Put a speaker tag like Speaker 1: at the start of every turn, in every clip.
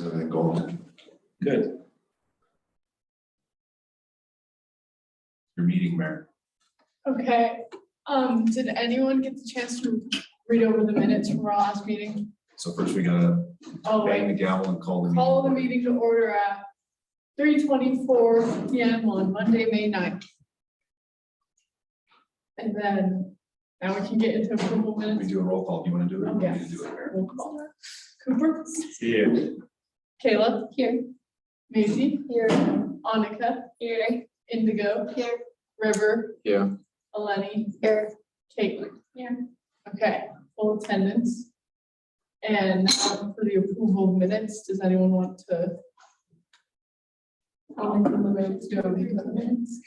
Speaker 1: everything going?
Speaker 2: Good. Your meeting, Mayor.
Speaker 3: Okay, did anyone get the chance to read over the minutes from our last meeting?
Speaker 1: So first we gotta
Speaker 3: Oh,
Speaker 1: bang the
Speaker 3: wait,
Speaker 1: gavel and call the meeting.
Speaker 3: call the meeting to order at 3:24 PM on Monday, May 9th. And then, now we can get into approval
Speaker 1: We
Speaker 3: minutes.
Speaker 1: do a roll call. Do you want to do it?
Speaker 3: Okay.
Speaker 1: You do it, Mayor.
Speaker 3: Roll call. Cooper?
Speaker 2: Yeah.
Speaker 3: Kayla? Here. Maisie? Here. Annika? Here. Indigo? Here. River?
Speaker 1: Yeah.
Speaker 3: Eleni? Here. Caitlin? Here. Okay, full attendance. And for the approval of minutes, does anyone want to?
Speaker 4: I'll make the motion to approve the minutes.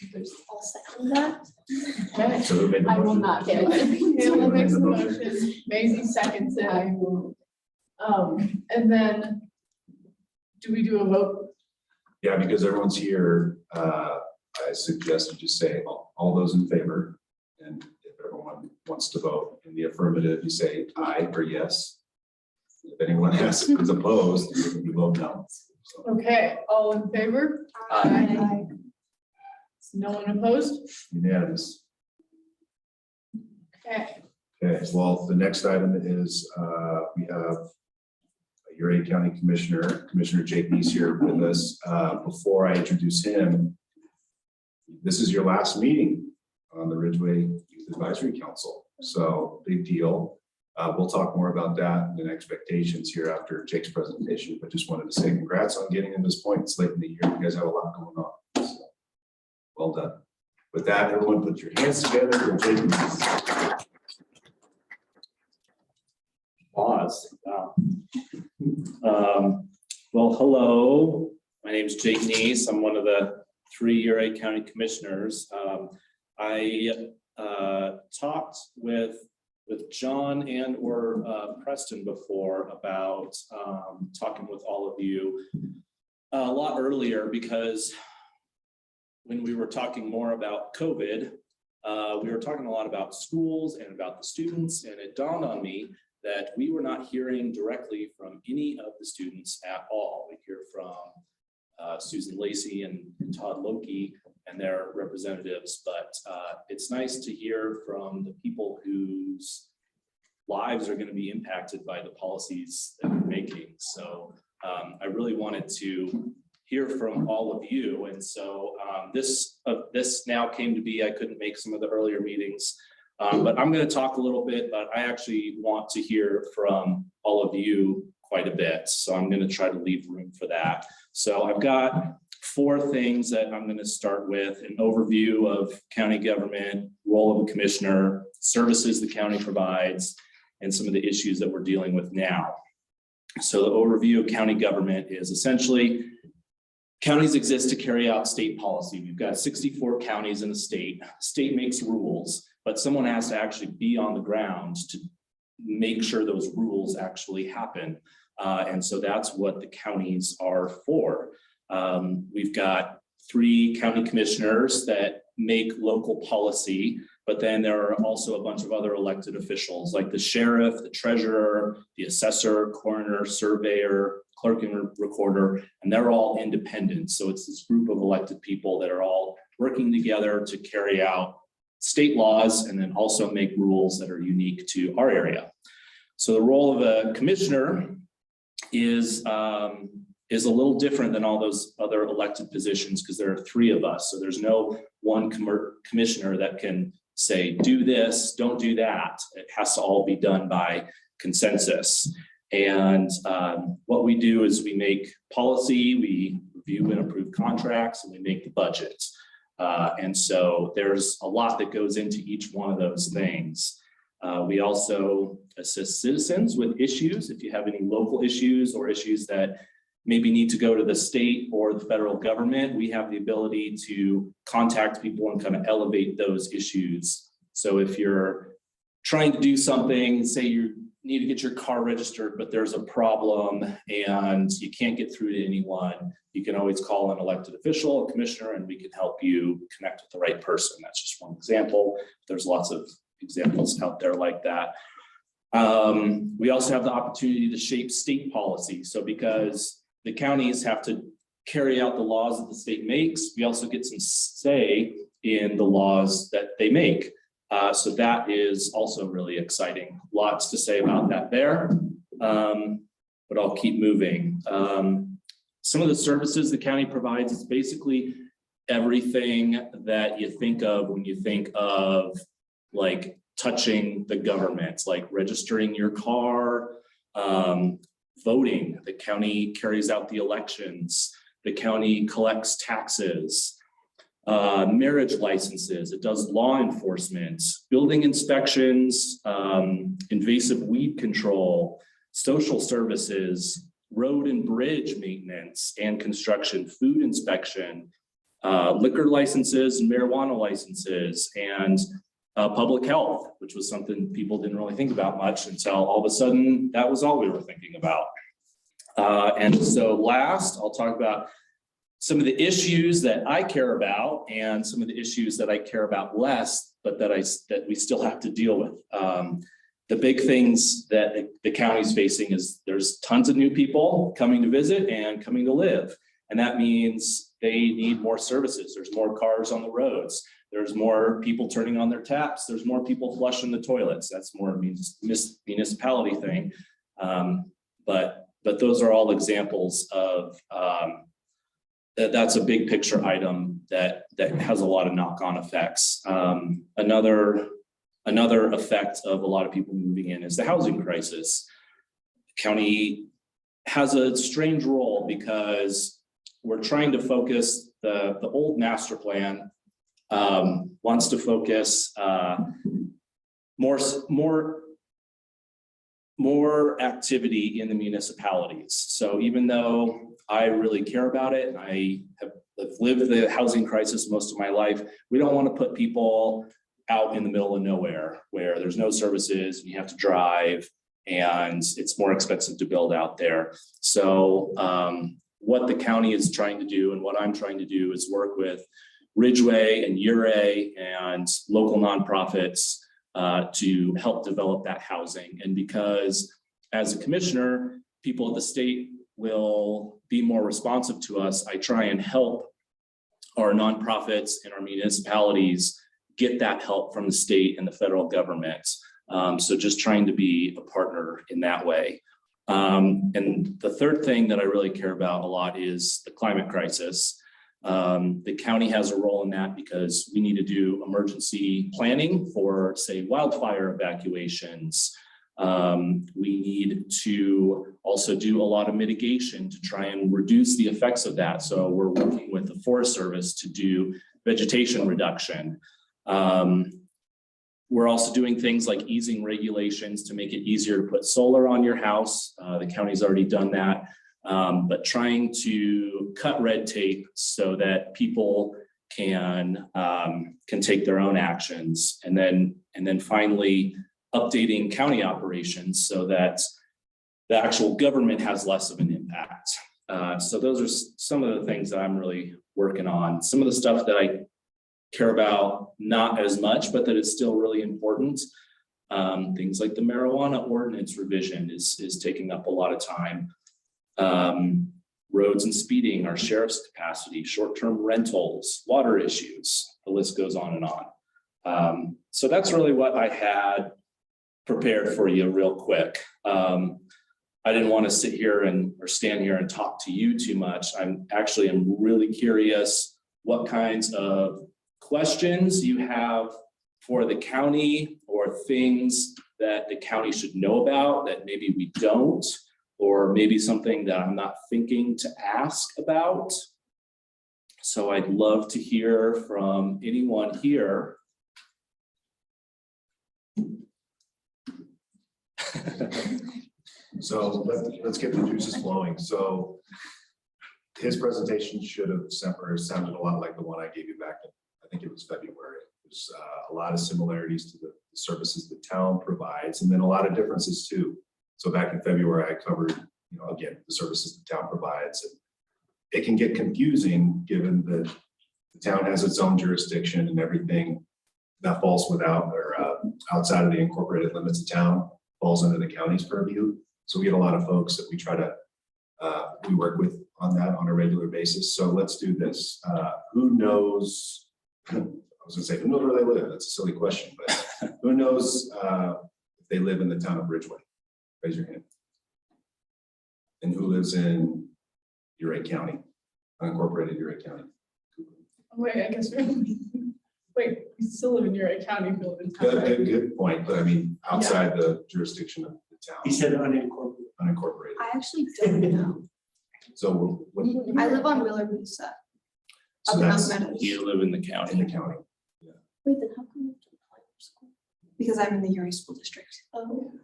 Speaker 4: I'll second that.
Speaker 3: Okay.
Speaker 1: So who made the
Speaker 4: I will
Speaker 1: motion?
Speaker 4: not get it.
Speaker 3: Kayla makes the motion, Maisie seconds it.
Speaker 4: I will.
Speaker 3: And then, do we do a vote?
Speaker 1: Yeah, because everyone's here, I suggest you just say all those in favor. And if everyone wants to vote in the affirmative, you say aye or yes. If anyone is opposed, you vote no. So,
Speaker 3: Okay, all in favor?
Speaker 4: Aye.
Speaker 3: No one opposed?
Speaker 1: unanimous.
Speaker 3: Okay,
Speaker 1: Okay, well, the next item is, we have Ridgway County Commissioner Jake Neese here with us. Before I introduce him, this is your last meeting on the Ridgway Youth Advisory Council. So big deal. We'll talk more about that and expectations here after Jake's presentation, but just wanted to say congrats on getting to this point. It's late in the year. You guys have a lot going on. So, well done. With that, everyone put your hands together for Jake Neese.
Speaker 2: Pause. Wow. Well, hello. My name is Jake Neese. I'm one of the 3 Ridgway County Commissioners. I talked with John and or Preston before about talking with all of you a lot earlier, because when we were talking more about COVID, we were talking a lot about schools and about the students, and it dawned on me that we were not hearing directly from any of the students at all. We hear from Susan Lacey and Todd Loki and their representatives, but it's nice to hear from the people whose lives are going to be impacted by the policies that we're making. So I really wanted to hear from all of you. And so this now came to be. I couldn't make some of the earlier meetings, but I'm going to talk a little bit, but I actually want to hear from all of you quite a bit. So I'm going to try to leave room for that. So I've got 4 things that I'm going to start with: an overview of county government, role of a commissioner, services the county provides, and some of the issues that we're dealing with now. So the overview of county government is essentially counties exist to carry out state policy. We've got 64 counties in the state. The state makes rules, but someone has to actually be on the ground to make sure those rules actually happen. And so that's what the counties are for. We've got 3 county commissioners that make local policy, but then there are also a bunch of other elected officials like the sheriff, the treasurer, the assessor, coroner, surveyor, clerk and recorder, and they're all independent. So it's this group of elected people that are all working together to carry out state laws and then also make rules that are unique to our area. So the role of a commissioner is a little different than all those other elected positions, because there are 3 of us. So there's no one commissioner that can say, do this, don't do that. It has to all be done by consensus. And what we do is we make policy, we review and approve contracts, and we make the budget. And so there's a lot that goes into each one of those things. We also assist citizens with issues. If you have any local issues or issues that maybe need to go to the state or the federal government, we have the ability to contact people and kind of elevate those issues. So if you're trying to do something, say you need to get your car registered, but there's a problem and you can't get through to anyone, you can always call an elected official, a commissioner, and we can help you connect with the right person. That's just one example. There's lots of examples out there like that. We also have the opportunity to shape state policy. So because the counties have to carry out the laws that the state makes. We also get some say in the laws that they make. So that is also really exciting. Lots to say about that there, but I'll keep moving. Some of the services the county provides is basically everything that you think of when you think of like touching the government, like registering your car, voting. The county carries out the elections. The county collects taxes, marriage licenses. It does law enforcement, building inspections, invasive weed control, social services, road and bridge maintenance and construction, food inspection, liquor licenses and marijuana licenses, and public health, which was something people didn't really think about much until all of a sudden that was all we were thinking about. And so last, I'll talk about some of the issues that I care about and some of the issues that I care about less, but that we still have to deal with. The big things that the county's facing is there's tons of new people coming to visit and coming to live. And that means they need more services. There's more cars on the roads. There's more people turning on their taps. There's more people flushing the toilets. That's more municipality thing. But those are all examples of that's a big picture item that has a lot of knock-on effects. Another effect of a lot of people moving in is the housing crisis. The county has a strange role because we're trying to focus the old master plan wants to focus more activity in the municipalities. So even though I really care about it, and I have lived the housing crisis most of my life, we don't want to put people out in the middle of nowhere where there's no services and you have to drive and it's more expensive to build out there. So what the county is trying to do and what I'm trying to do is work with Ridgway and URA and local nonprofits to help develop that housing. And because as a commissioner, people at the state will be more responsive to us, I try and help our nonprofits and our municipalities get that help from the state and the federal government. So just trying to be a partner in that way. And the third thing that I really care about a lot is the climate crisis. The county has a role in that because we need to do emergency planning for, say, wildfire evacuations. We need to also do a lot of mitigation to try and reduce the effects of that. So we're working with the Forest Service to do vegetation reduction. We're also doing things like easing regulations to make it easier to put solar on your house. The county's already done that. But trying to cut red tape so that people can take their own actions, and then finally updating county operations so that the actual government has less of an impact. So those are some of the things that I'm really working on. Some of the stuff that I care about not as much, but that is still really important. Things like the marijuana ordinance revision is taking up a lot of time. Roads and speeding, our sheriff's capacity, short-term rentals, water issues, the list goes on and on. So that's really what I had prepared for you real quick. I didn't want to sit here or stand here and talk to you too much. I'm really curious what kinds of questions you have for the county or things that the county should know about that maybe we don't, or maybe something that I'm not thinking to ask about. So I'd love to hear from anyone here.
Speaker 1: So let's get the juices flowing. So his presentation should have sounded a lot like the one I gave you back in, I think it was February. There's a lot of similarities to the services the town provides, and then a lot of differences too. So back in February, I covered, again, the services the town provides. And it can get confusing given that the town has its own jurisdiction and everything that falls outside of the incorporated limits of town falls under the county's purview. So we get a lot of folks that we try to we work with on that on a regular basis. So let's do this. Who knows? I was gonna say, who knows where they live? That's a silly question, but who knows if they live in the town of Ridgway? Raise your hand. And who lives in Uray County, unincorporated Uray County?
Speaker 3: Wait, I guess wait, we still live in Uray County, if you live in town, right?
Speaker 1: Good point, but I mean, outside the jurisdiction of the
Speaker 5: He
Speaker 1: town,
Speaker 5: said unincorporated.
Speaker 1: unincorporated.
Speaker 4: I actually don't know.
Speaker 1: So
Speaker 4: I live on Willer Musa.
Speaker 1: so
Speaker 4: Up in
Speaker 1: that's
Speaker 4: Mount Meadows.
Speaker 2: You live in the
Speaker 1: in
Speaker 2: county.
Speaker 1: the county.
Speaker 4: Wait, then how come you have to apply for school? Because I'm in the Uray School District. Oh,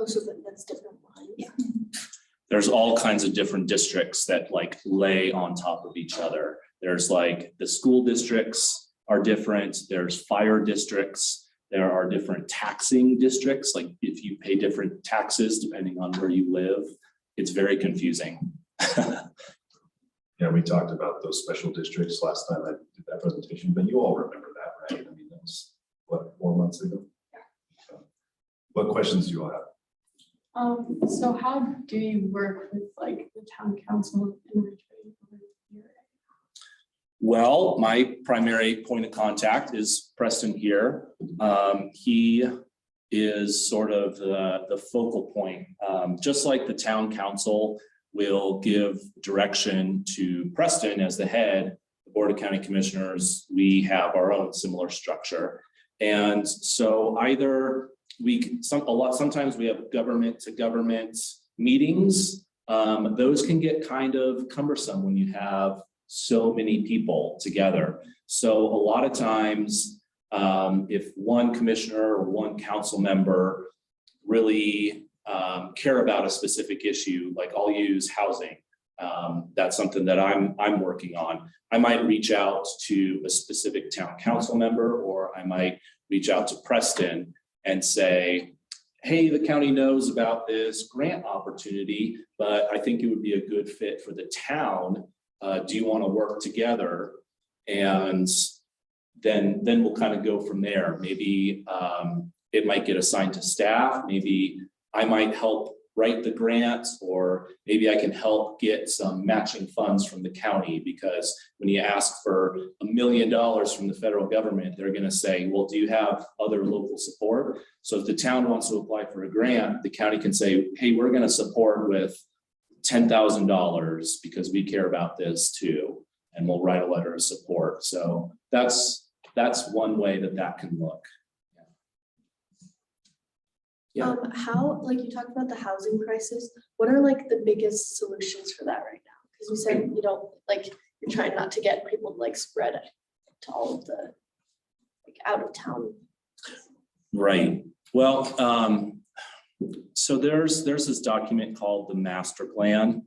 Speaker 4: so that's different lines. Yeah.
Speaker 2: There's all kinds of different districts that like lay on top of each other. There's like the school districts are different. There's fire districts. There are different taxing districts. Like if you pay different taxes depending on where you live, it's very confusing.
Speaker 1: Yeah, we talked about those special districts last time I did that presentation, but you all remember that, right? I mean, that was, what, 4 months ago? So, what questions do you all have?
Speaker 3: So how do you work with like the town council in Ridgway?
Speaker 2: Well, my primary point of contact is Preston here. He is sort of the focal point. Just like the town council will give direction to Preston as the head, the Board of County Commissioners, we have our own similar structure. And so either sometimes we have government to government meetings. Those can get kind of cumbersome when you have so many people together. So a lot of times, if one commissioner or one council member really care about a specific issue, like I'll use housing. That's something that I'm working on. I might reach out to a specific town council member, or I might reach out to Preston and say, hey, the county knows about this grant opportunity, but I think it would be a good fit for the town. Do you want to work together? And then we'll kind of go from there. Maybe it might get assigned to staff. Maybe I might help write the grant, or maybe I can help get some matching funds from the county, because when you ask for $1 million from the federal government, they're going to say, well, do you have other local support? So if the town wants to apply for a grant, the county can say, hey, we're going to support with $10,000 because we care about this too, and we'll write a letter of support. So that's one way that can look. Yeah.
Speaker 4: How, like you talked about the housing crisis, what are like the biggest solutions for that right now? Because you said you don't, like, you're trying not to get people like spread it to all of the like out of town.
Speaker 2: Right. Well, so there's this document called the master plan.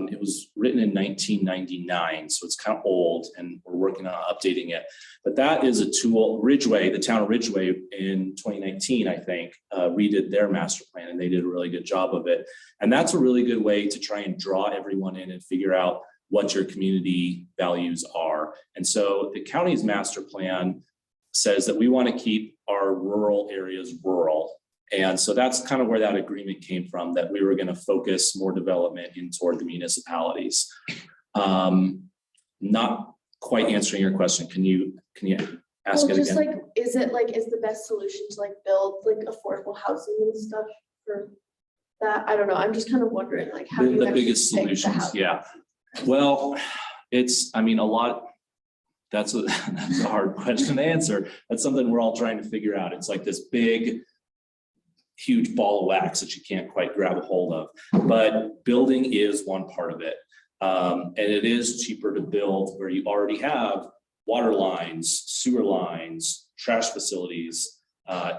Speaker 2: It was written in 1999, so it's kind of old, and we're working on updating it. But that is a tool. Ridgway, the town of Ridgway, in 2019, I think, redid their master plan, and they did a really good job of it. And that's a really good way to try and draw everyone in and figure out what your community values are. And so the county's master plan says that we want to keep our rural areas rural. And so that's kind of where that agreement came from, that we were going to focus more development in toward the municipalities. Not quite answering your question. Can you ask it
Speaker 4: Just
Speaker 2: again?
Speaker 4: like, is the best solution to like build like affordable housing and stuff for that? I don't know. I'm just kind of wondering like how do you
Speaker 2: The
Speaker 4: actually
Speaker 2: biggest
Speaker 4: pick the
Speaker 2: solutions,
Speaker 4: house?
Speaker 2: yeah. Well, I mean, a lot. That's a hard question to answer. That's something we're all trying to figure out. It's like this big, huge ball of wax that you can't quite grab a hold of. But building is one part of it. And it is cheaper to build where you already have water lines, sewer lines, trash facilities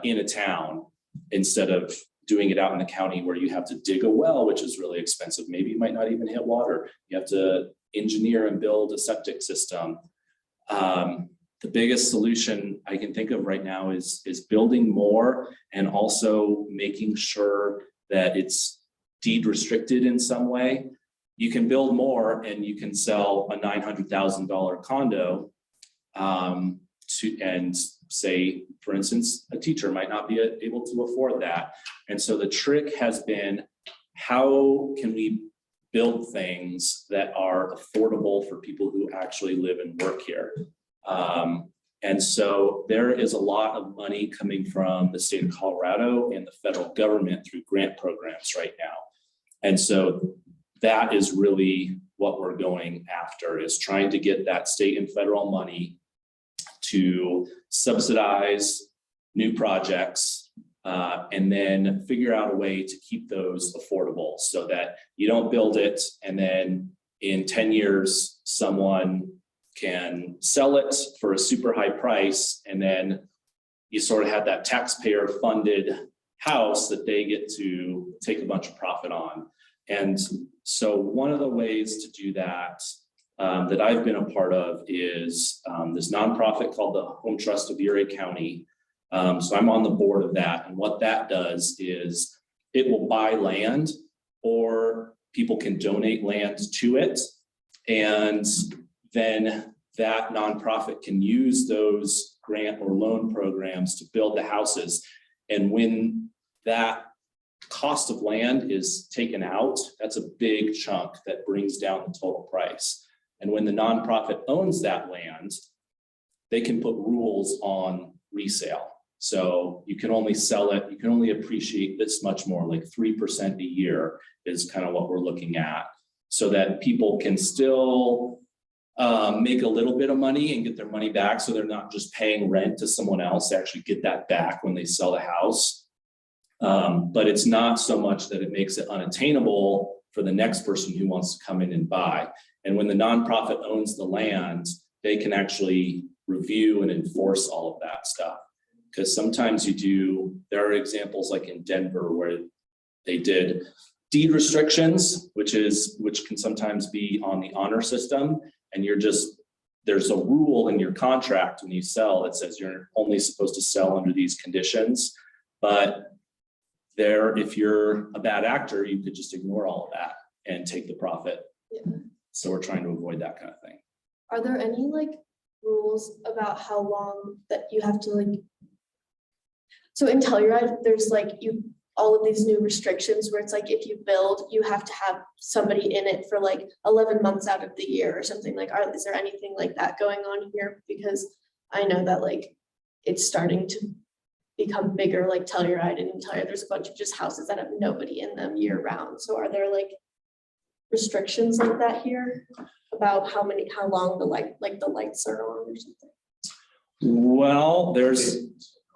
Speaker 2: in a town, instead of doing it out in the county where you have to dig a well, which is really expensive. Maybe you might not even hit water. You have to engineer and build a septic system. The biggest solution I can think of right now is building more, and also making sure that it's deed restricted in some way. You can build more and you can sell a $900,000 condo and say, for instance, a teacher might not be able to afford that. And so the trick has been, how can we build things that are affordable for people who actually live and work here. And so there is a lot of money coming from the state of Colorado and the federal government through grant programs right now. And so that is really what we're going after, is trying to get that state and federal money to subsidize new projects, and then figure out a way to keep those affordable so that you don't build it and then in 10 years, someone can sell it for a super high price, and then you sort of have that taxpayer funded house that they get to take a bunch of profit on. And so one of the ways to do that that I've been a part of is this nonprofit called the Home Trust of Erie County. So I'm on the board of that. And what that does is it will buy land, or people can donate land to it. And then that nonprofit can use those grant or loan programs to build the houses. And when that cost of land is taken out, that's a big chunk that brings down the total price. And when the nonprofit owns that land, they can put rules on resale. So you can only sell it, you can only appreciate this much more, like 3% a year is kind of what we're looking at, so that people can still make a little bit of money and get their money back. So they're not just paying rent to someone else, they actually get that back when they sell the house. But it's not so much that it makes it unattainable for the next person who wants to come in and buy. And when the nonprofit owns the land, they can actually review and enforce all of that stuff. Because sometimes there are examples like in Denver where they did deed restrictions, which can sometimes be on the honor system. And there's a rule in your contract when you sell that says you're only supposed to sell under these conditions. But if you're a bad actor, you could just ignore all of that and take the profit.
Speaker 4: Yeah.
Speaker 2: So we're trying to avoid that kind of thing.
Speaker 4: Are there any like rules about how long that you have to like? So in Telluride, there's like all of these new restrictions where it's like, if you build, you have to have somebody in it for like 11 months out of the year or something. Like, is there anything like that going on here? Because I know that like it's starting to become bigger, like Telluride, and in Telluride, there's a bunch of just houses that have nobody in them year round. So are there like restrictions like that here about how long the lights are on or something?
Speaker 2: Well,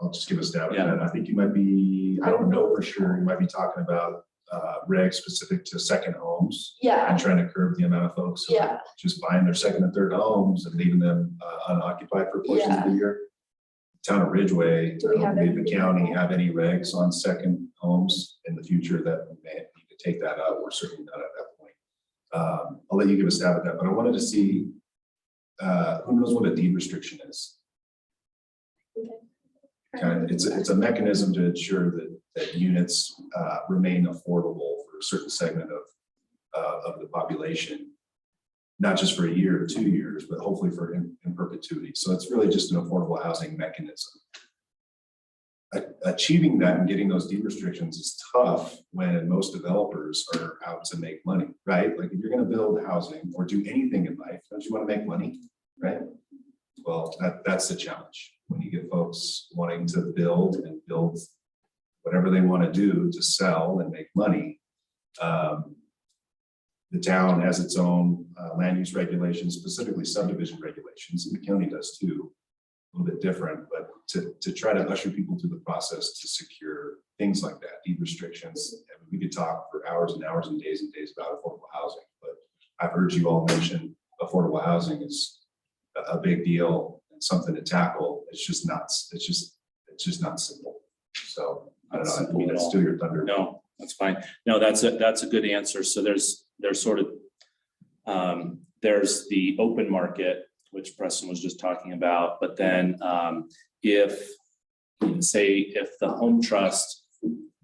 Speaker 1: I'll just give a stab at
Speaker 2: Yeah.
Speaker 1: that. I think you might be, I don't know for sure, you might be talking about regs specific to second homes.
Speaker 4: Yeah.
Speaker 1: And trying to curb the amount of folks who are just buying their second and third homes and leaving them unoccupied for portions of the year. Town of Ridgway,
Speaker 4: Do we have
Speaker 1: the county have any regs on second homes in the future that we may need to take that up? We're certainly not at that point. I'll let you give a stab at that, but I wanted to see who knows what a deed restriction is. Kind of, it's a mechanism to ensure that units remain affordable for a certain segment of the population, not just for a year or 2 years, but hopefully for in perpetuity. So it's really just an affordable housing mechanism. Achieving that and getting those deed restrictions is tough when most developers are out to make money, right? Like if you're going to build housing or do anything in life, don't you want to make money, right? Well, that's the challenge. When you get folks wanting to build whatever they want to do to sell and make money, the town has its own land use regulations, specifically subdivision regulations, and the county does too, a little bit different, but to try to usher people through the process to secure things like that, deed restrictions. I mean, we could talk for hours and hours and days about affordable housing, but I've heard you all mention affordable housing is a big deal and something to tackle. It's just not simple. So I don't know, I didn't mean to steal your thunder.
Speaker 2: No, that's fine. No, that's a good answer. So there's sort of there's the open market, which Preston was just talking about, but then if the home trust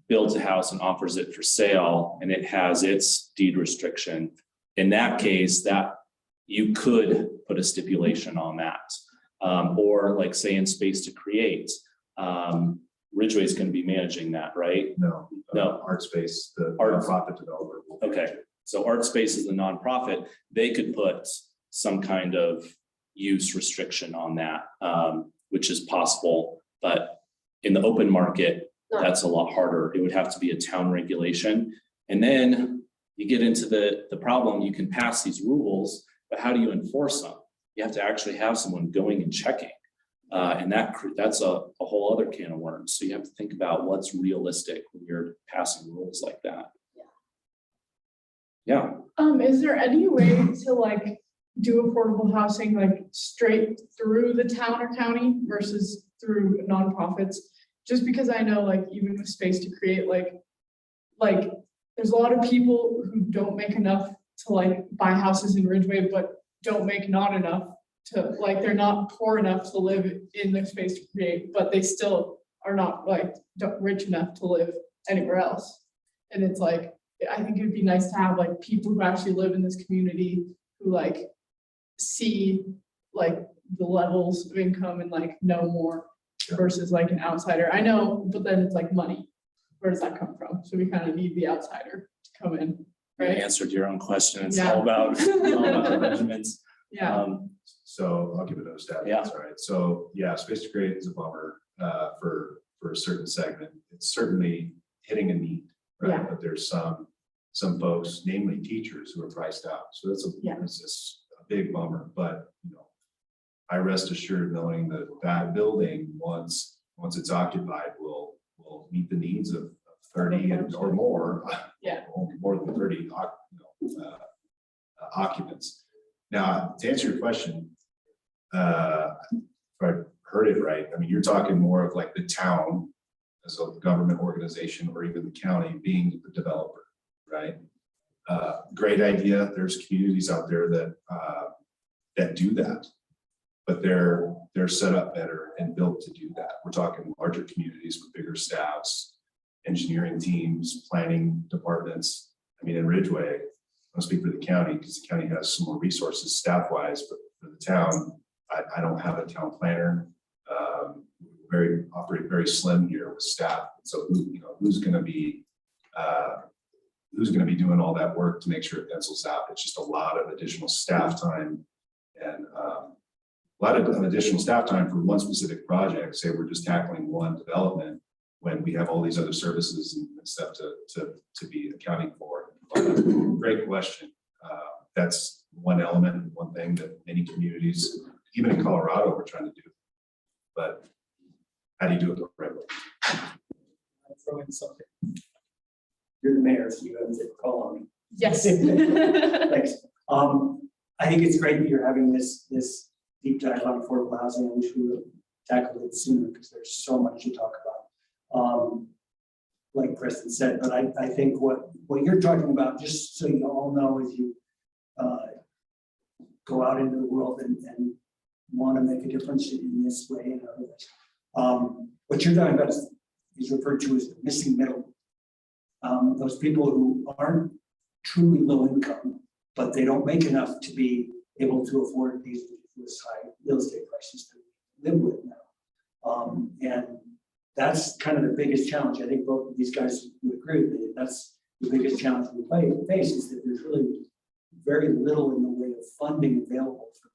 Speaker 2: builds a house and offers it for sale and it has its deed restriction, in that case that you could put a stipulation on that, or like say in Space to Create, Ridgway is going to be managing that, right?
Speaker 1: No,
Speaker 2: No.
Speaker 1: Art Space, the
Speaker 2: Art-
Speaker 1: nonprofit developer.
Speaker 2: Okay, So Art Space is a nonprofit, they could put some kind of use restriction on that, which is possible, but in the open market, that's a lot harder. It would have to be a town regulation. And then you get into the problem, you can pass these rules, but how do you enforce them? You have to actually have someone going and checking. And that's a whole other can of worms. So you have to think about what's realistic when you're passing rules like that. Yeah.
Speaker 3: Is there any way to like do affordable housing like straight through the town or county versus through nonprofits? Just because I know like even with Space to Create, like there's a lot of people who don't make enough to like buy houses in Ridgway, but don't make not enough to like, they're not poor enough to live in the Space to Create, but they still are not like rich enough to live anywhere else. And it's like, I think it'd be nice to have like people who actually live in this community who like see like the levels of income and like know more versus like an outsider. I know, but then it's like money. Where does that come from? So we kind of need the outsider to come in,
Speaker 2: You
Speaker 3: right?
Speaker 2: answered your own question. It's
Speaker 3: Yeah.
Speaker 2: all about the measurements.
Speaker 3: Yeah.
Speaker 1: So I'll give it another stab.
Speaker 2: Yeah.
Speaker 1: That's all right. So yeah, Space to Create is a bummer for a certain segment. It's certainly hitting a need, right?
Speaker 3: Yeah.
Speaker 1: But there's some folks, namely teachers, who are priced out. So that's
Speaker 3: Yeah.
Speaker 1: it's just a big bummer. But you know, I rest assured knowing that that building, once it's occupied, will meet the needs of 30 or more.
Speaker 3: Yeah.
Speaker 1: More than 30 occupants. Now, to answer your question, if I heard it right, I mean, you're talking more of like the town as a government organization or even the county being the developer, right? Great idea. There's communities out there that do that, but they're set up better and built to do that. We're talking larger communities with bigger staffs, engineering teams, planning departments. I mean, in Ridgway, I'll speak for the county because the county has some more resources staff-wise, but for the town, I don't have a town planner. Operate very slim here with staff. So who's going to be doing all that work to make sure it pencils out? It's just a lot of additional staff time and a lot of additional staff time for one specific project. Say we're just tackling one development when we have all these other services and stuff to be accounting for. Great question. That's one element, one thing that many communities, even in Colorado, we're trying to do. But how do you do it the right way?
Speaker 5: I'll throw in something. You're the mayor, so you have to call on me.
Speaker 3: Yes.
Speaker 5: Thanks. I think it's great that you're having this deep dive on affordable housing. I wish we would have tackled it sooner because there's so much to talk about. Like Preston said, but I think what you're talking about, just so you all know, as you go out into the world and want to make a difference in this way and other ways. What you're talking about is referred to as the missing middle. Those people who aren't truly low income, but they don't make enough to be able to afford these high real estate prices that we live with now. And that's kind of the biggest challenge. I think both of these guys would agree with me. That's the biggest challenge we face is that there's really very little in the way of funding available for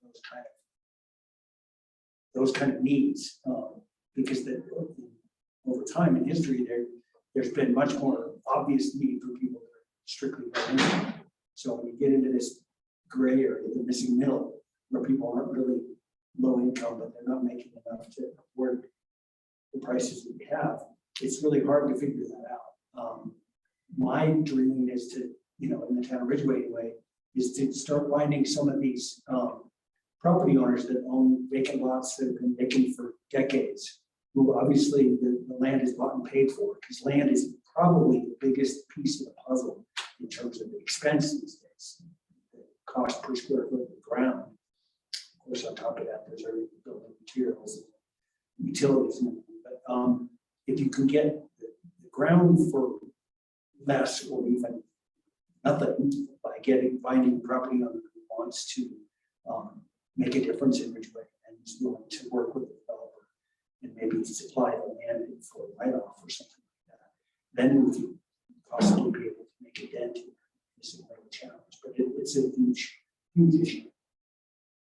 Speaker 5: those kind of needs. Because over time in history, there's been much more obvious need for people that are strictly low income. So when you get into this gray area, the missing middle, where people aren't really low income, but they're not making enough to afford the prices that we have, it's really hard to figure that out. My dream is to, in the town of Ridgway anyway, is to start finding some of these property owners that own vacant lots that have been vacant for decades, who obviously the land is bought and paid for, because land is probably the biggest piece of the puzzle in terms of the expense these days, the cost per square foot of the ground. Of course, on top of that, there's already building materials, and utilities, and everything. But if you can get the ground for less or even nothing by finding a property owner who wants to make a difference in Ridgway and is willing to work with the developer and maybe supply the land for a write-off or something like that, then we can possibly be able to make a dent in this challenge. it's a huge, huge issue.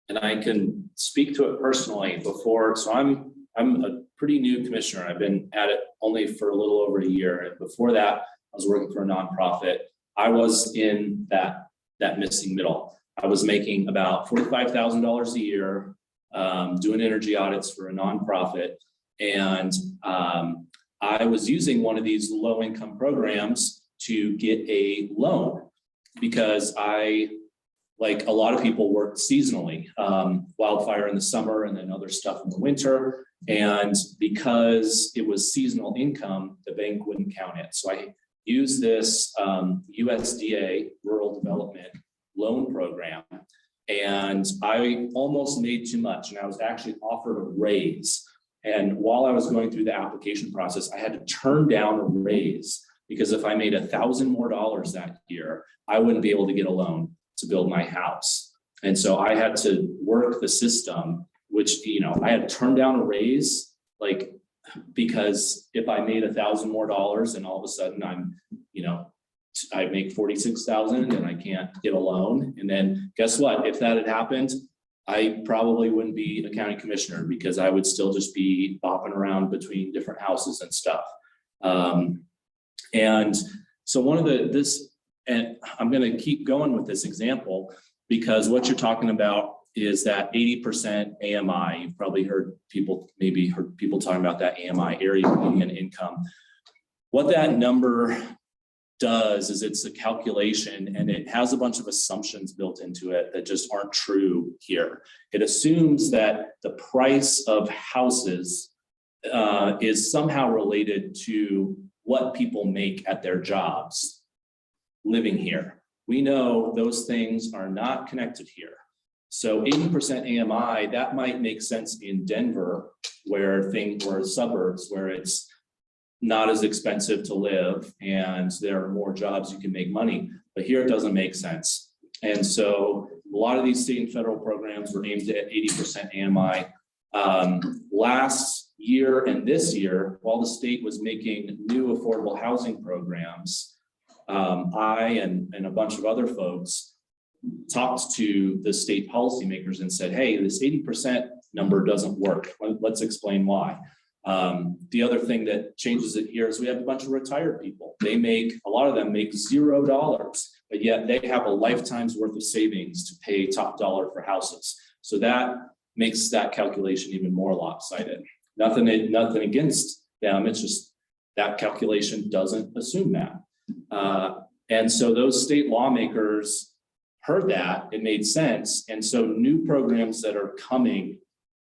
Speaker 2: And I can speak to it personally before, so I'm a pretty new commissioner. I've been at it only for a little over a year. And before that, I was working for a nonprofit. I was in that missing middle. I was making about $45,000 a year, doing energy audits for a nonprofit. And I was using one of these low income programs to get a loan because I, like a lot of people, worked seasonally, wildfire in the summer and then other stuff in the winter. And because it was seasonal income, the bank wouldn't count it. So I used this USDA rural development loan program, and I almost made too much. And I was actually offered a raise. And while I was going through the application process, I had to turn down a raise because if I made $1,000 more that year, I wouldn't be able to get a loan to build my house. And so I had to work the system, which, you know, I had to turn down a raise, like, because if I made $1,000 more and all of a sudden I'm, you know, I make 46,000 and I can't get a loan. And then guess what? If that had happened, I probably wouldn't be a county commissioner because I would still just be bopping around between different houses and stuff. And so one of and I'm going to keep going with this example because what you're talking about is that 80% AMI. You've probably maybe heard people talking about that AMI, area median income. What that number does is it's a calculation and it has a bunch of assumptions built into it that just aren't true here. It assumes that the price of houses is somehow related to what people make at their jobs living here. We know those things are not connected here. So 80% AMI, that might make sense in Denver, where suburbs, where it's not as expensive to live and there are more jobs you can make money. But here it doesn't make sense. And so a lot of these state and federal programs were aimed at 80% AMI. Last year and this year, while the state was making new affordable housing programs, I and a bunch of other folks talked to the state policymakers and said, hey, this 80% number doesn't work. Let's explain why. The other thing that changes it here is we have a bunch of retired people. A lot of them make $0, but yet they have a lifetime's worth of savings to pay top dollar for houses. So that makes that calculation even more lopsided. Nothing against them. It's just that calculation doesn't assume that. And so those state lawmakers heard that, it made sense. And so new programs that are coming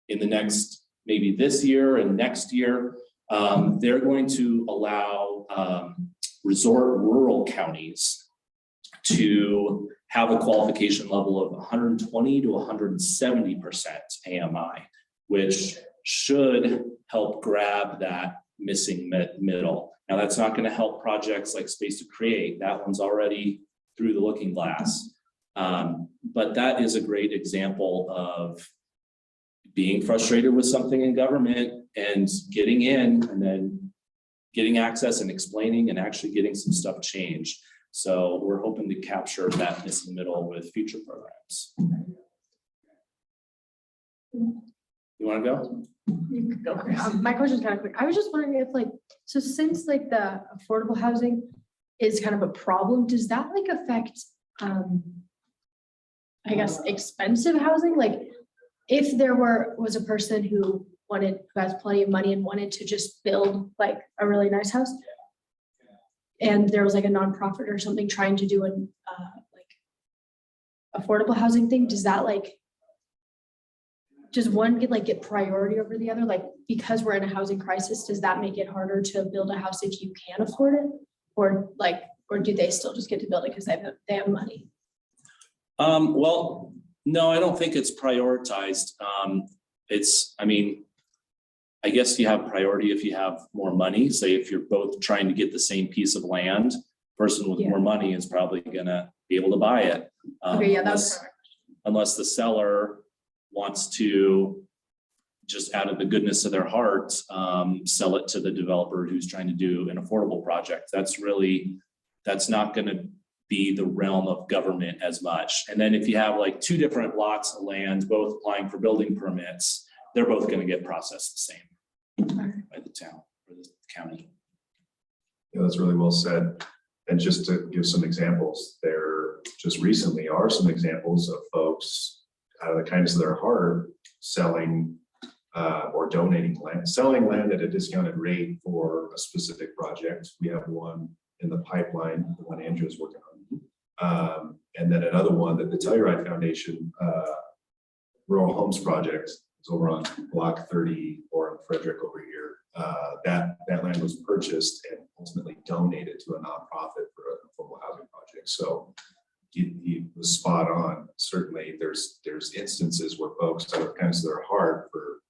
Speaker 2: in the next, maybe this year and next year, they're going to allow resort rural counties to have a qualification level of 120 to 170% AMI, which should help grab that missing middle. Now, that's not going to help projects like Space to Create. That one's already through the looking glass. But that is a great example of being frustrated with something in government and getting in and then getting access and explaining and actually getting some stuff changed. So we're hoping to capture that missing middle with future programs. You want to go?
Speaker 3: You could go.
Speaker 4: My question is kind of quick. I was just wondering if so since the affordable housing is kind of a problem, does that affect, I guess, expensive housing? If there was a person who has plenty of money and wanted to just build a really nice house, and there was a nonprofit or something trying to do an affordable housing thing, does that does one get priority over the other? Because we're in a housing crisis, does that make it harder to build a house if you can afford it? Or do they still just get to build it because they have money?
Speaker 2: Well, no, I don't think it's prioritized. I guess you have priority if you have more money. Say if you're both trying to get the same piece of land, person with more money is probably gonna be able to buy it.
Speaker 4: Okay, yeah, that's correct.
Speaker 2: Unless the seller wants to, just out of the goodness of their heart, sell it to the developer who's trying to do an affordable project. That's not gonna be the realm of government as much. And then if you have like two different lots of land, both applying for building permits, they're both going to get processed the same by the town or the county.
Speaker 1: Yeah, that's really well said. And just to give some examples, there just recently are some examples of folks out of the kindness of their heart selling or donating land, selling land at a discounted rate for a specific project. We have one in the pipeline, the one Andrew is working on. And then another one that the Telluride Foundation Rural Homes Project is over on block 34 in Frederick over here. That land was purchased and ultimately donated to a nonprofit for an affordable housing project. So he was spot on. Certainly there's instances where folks out of the kindness of their heart for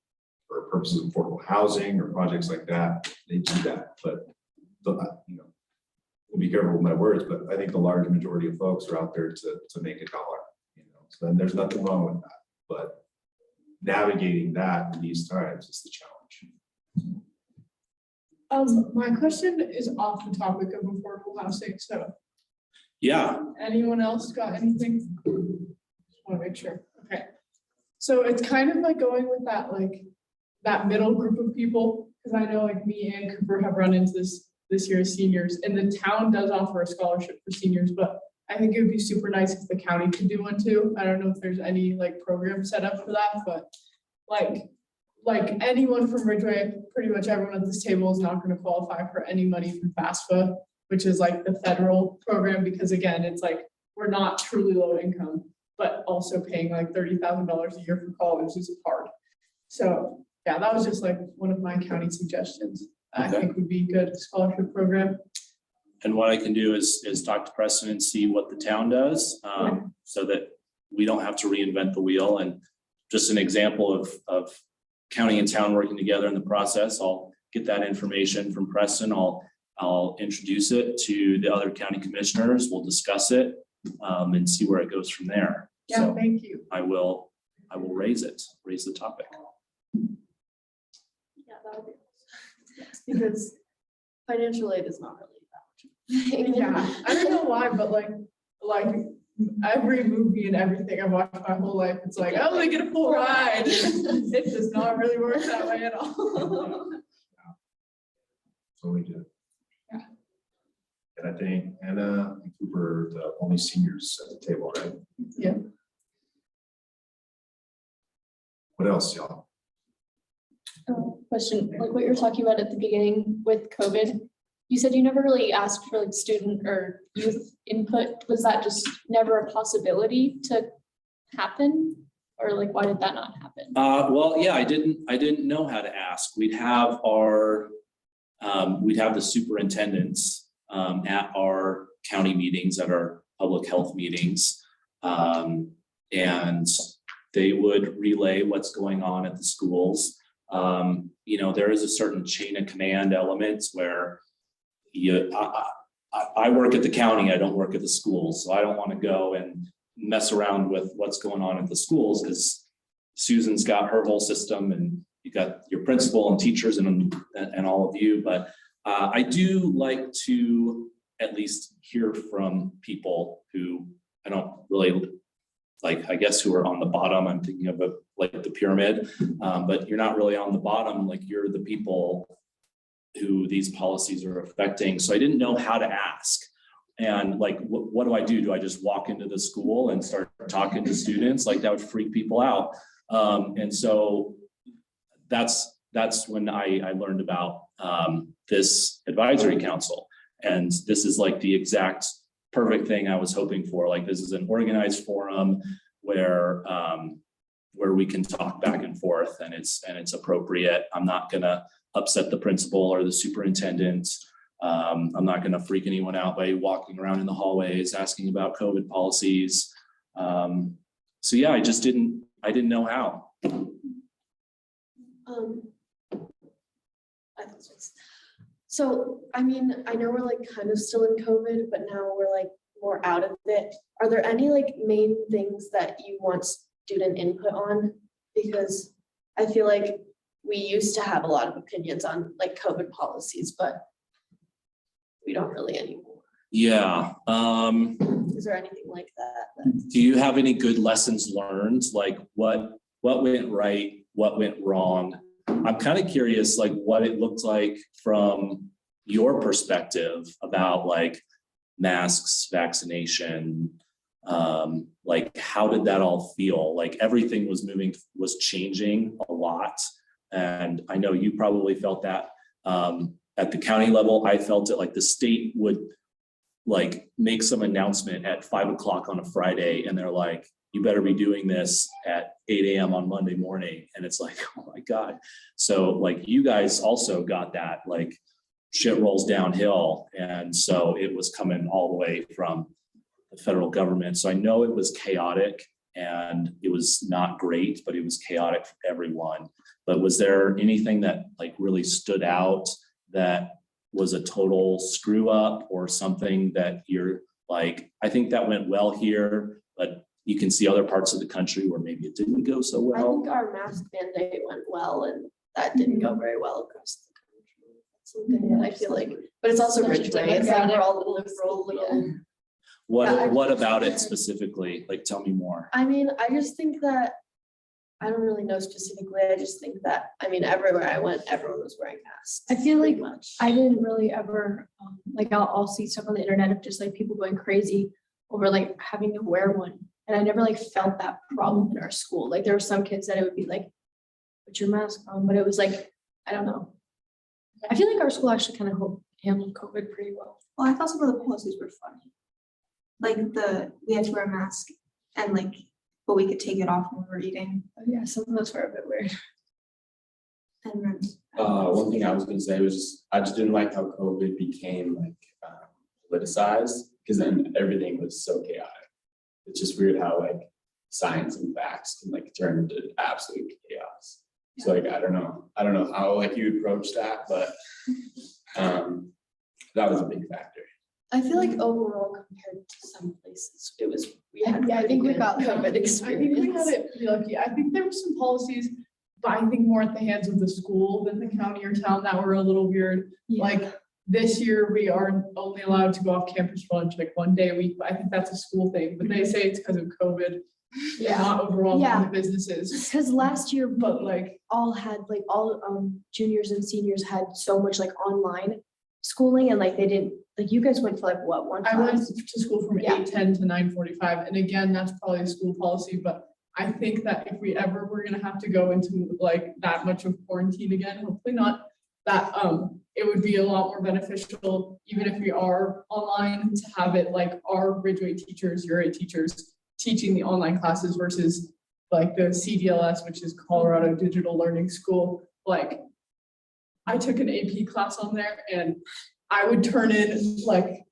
Speaker 1: purposes of affordable housing or projects like that, they do that. But we'll be careful with my words, but I think the large majority of folks are out there to make a dollar, so then there's nothing wrong with that. But navigating that in these times is the challenge.
Speaker 3: My question is off the topic of affordable housing, so
Speaker 2: Yeah,
Speaker 3: anyone else got anything? Just want to make sure. Okay. So it's kind of like going with that, like that middle group of people, because I know like me and Cooper have run into this year as seniors, and the town does offer a scholarship for seniors, but I think it would be super nice if the county could do one too. I don't know if there's any like program set up for that, but like anyone from Ridgway, pretty much everyone at this table is not going to qualify for any money from FAFSA, which is like the federal program, because again, it's like we're not truly low income, but also paying like $30,000 a year for college is hard. So yeah, that was just like one of my county suggestions. I think would be a good scholarship program.
Speaker 2: and what I can do is talk to Preston and see what the town does, so that we don't have to reinvent the wheel. And just an example of county and town working together in the process, I'll get that information from Preston. I'll introduce it to the other county commissioners. We'll discuss it and see where it goes from there.
Speaker 3: Yeah,
Speaker 2: So
Speaker 3: thank you.
Speaker 2: I will raise the topic.
Speaker 4: Yeah, that would be awesome. Because financial aid is not really that much.
Speaker 3: Yeah, I don't know why, but like every movie and everything I've watched my whole life, it's like, oh, they get a full ride. It does not really work that way at all.
Speaker 1: So we do.
Speaker 3: Yeah.
Speaker 1: And I think Anna and Cooper are the only seniors at the table, right?
Speaker 3: Yeah.
Speaker 1: What else, y'all?
Speaker 6: Question, like what you were talking about at the beginning with COVID, you said you never really asked for like student or youth input. Was that just never a possibility to happen? Or like, why did that not happen?
Speaker 2: Well, yeah, I didn't know how to ask. We'd have the superintendents at our county meetings, at our public health meetings. And they would relay what's going on at the schools. There is a certain chain of command elements where I work at the county, I don't work at the schools. So I don't want to go and mess around with what's going on at the schools, because Susan's got her whole system and you got your principal and teachers and all of you. But I do like to at least hear from people who I don't really like, I guess, who are on the bottom. I'm thinking of like the pyramid, but you're not really on the bottom. Like you're the people who these policies are affecting. So I didn't know how to ask. And like, what do I do? Do I just walk into the school and start talking to students? Like that would freak people out. And so that's when I learned about this advisory council. And this is like the exact perfect thing I was hoping for. Like this is an organized forum where we can talk back and forth, and it's appropriate. I'm not gonna upset the principal or the superintendent. I'm not gonna freak anyone out by walking around in the hallways asking about COVID policies. So yeah, I didn't know how.
Speaker 4: So, I mean, I know we're like kind of still in COVID, but now we're like more out of it. Are there any like main things that you want student input on? Because I feel like we used to have a lot of opinions on like COVID policies, but we don't really anymore.
Speaker 2: Yeah,
Speaker 4: Is there anything like that?
Speaker 2: do you have any good lessons learned? Like what went right, what went wrong? I'm kind of curious, like what it looked like from your perspective about like masks, vaccination. Like how did that all feel? Like everything was changing a lot. And I know you probably felt that at the county level. I felt it like the state would like make some announcement at 5 o'clock on a Friday and they're like, you better be doing this at 8 a.m. on Monday morning. And it's like, oh my God. So like you guys also got that, like shit rolls downhill. And so it was coming all the way from the federal government. So I know it was chaotic and it was not great, but it was chaotic for everyone. But was there anything that like really stood out that was a total screw up or something that you're like, I think that went well here, but you can see other parts of the country where maybe it didn't go so
Speaker 4: I
Speaker 2: well?
Speaker 4: think our mask mandate went well and that didn't go very well across the country. That's something that I feel like, but it's also
Speaker 6: Such a
Speaker 4: Ridgway. It's like we're all
Speaker 6: democratic
Speaker 4: liberal, little.
Speaker 2: What about it specifically? Like, tell me more.
Speaker 4: I mean, I just think that, I don't really know specifically. I just think that, I mean, everywhere I went, everyone was wearing masks.
Speaker 6: I feel
Speaker 4: pretty
Speaker 6: like
Speaker 4: much.
Speaker 6: I didn't really ever, like I'll see stuff on the internet of just like people going crazy over like having to wear one. And I never like felt that problem in our school. Like there were some kids that it would be like, put your mask on, but it was like, I don't know. I feel like our school actually kind of handled COVID pretty well.
Speaker 7: Well, I thought some of the policies were funny. Like we had to wear a mask and like, but we could take it off when we were eating.
Speaker 6: Oh, yeah, some of those were a bit weird.
Speaker 7: And then,
Speaker 8: One thing I was gonna say was just, I just didn't like how COVID became like politicized, because then everything was so chaotic. It's just weird how like science and facts can like turn into absolute chaos. So like, I don't know how like you approach that, but that was a big factor.
Speaker 4: I feel like overall compared to some places, we had.
Speaker 6: Yeah, I think we
Speaker 4: pretty
Speaker 6: got
Speaker 4: good COVID
Speaker 3: I think we had
Speaker 4: experience.
Speaker 3: it pretty lucky. I think there were some policies, but I think more at the hands of the school than the county or town that were a little weird. Like this year, we are only allowed to go off campus for lunch like one day a week, but I think that's a school thing, but they say it's because of COVID. and
Speaker 6: Yeah.
Speaker 3: Not overwhelming
Speaker 6: Yeah.
Speaker 3: the businesses,
Speaker 6: Because last year,
Speaker 3: but like,
Speaker 6: all had like all juniors and seniors had so much like online schooling and like they didn't, like you guys went for like what, one
Speaker 3: I went
Speaker 6: class?
Speaker 3: to school from
Speaker 6: Yeah.
Speaker 3: 8:10 to 9:45, and again, that's probably a school policy, but I think that if we ever were gonna have to go into like that much of quarantine again, hopefully not, that it would be a lot more beneficial, even if we are online, to have it like our Ridgway teachers, your teachers teaching the online classes versus like the CDLS, which is Colorado Digital Learning School. Like I took an AP class on there and I would turn in like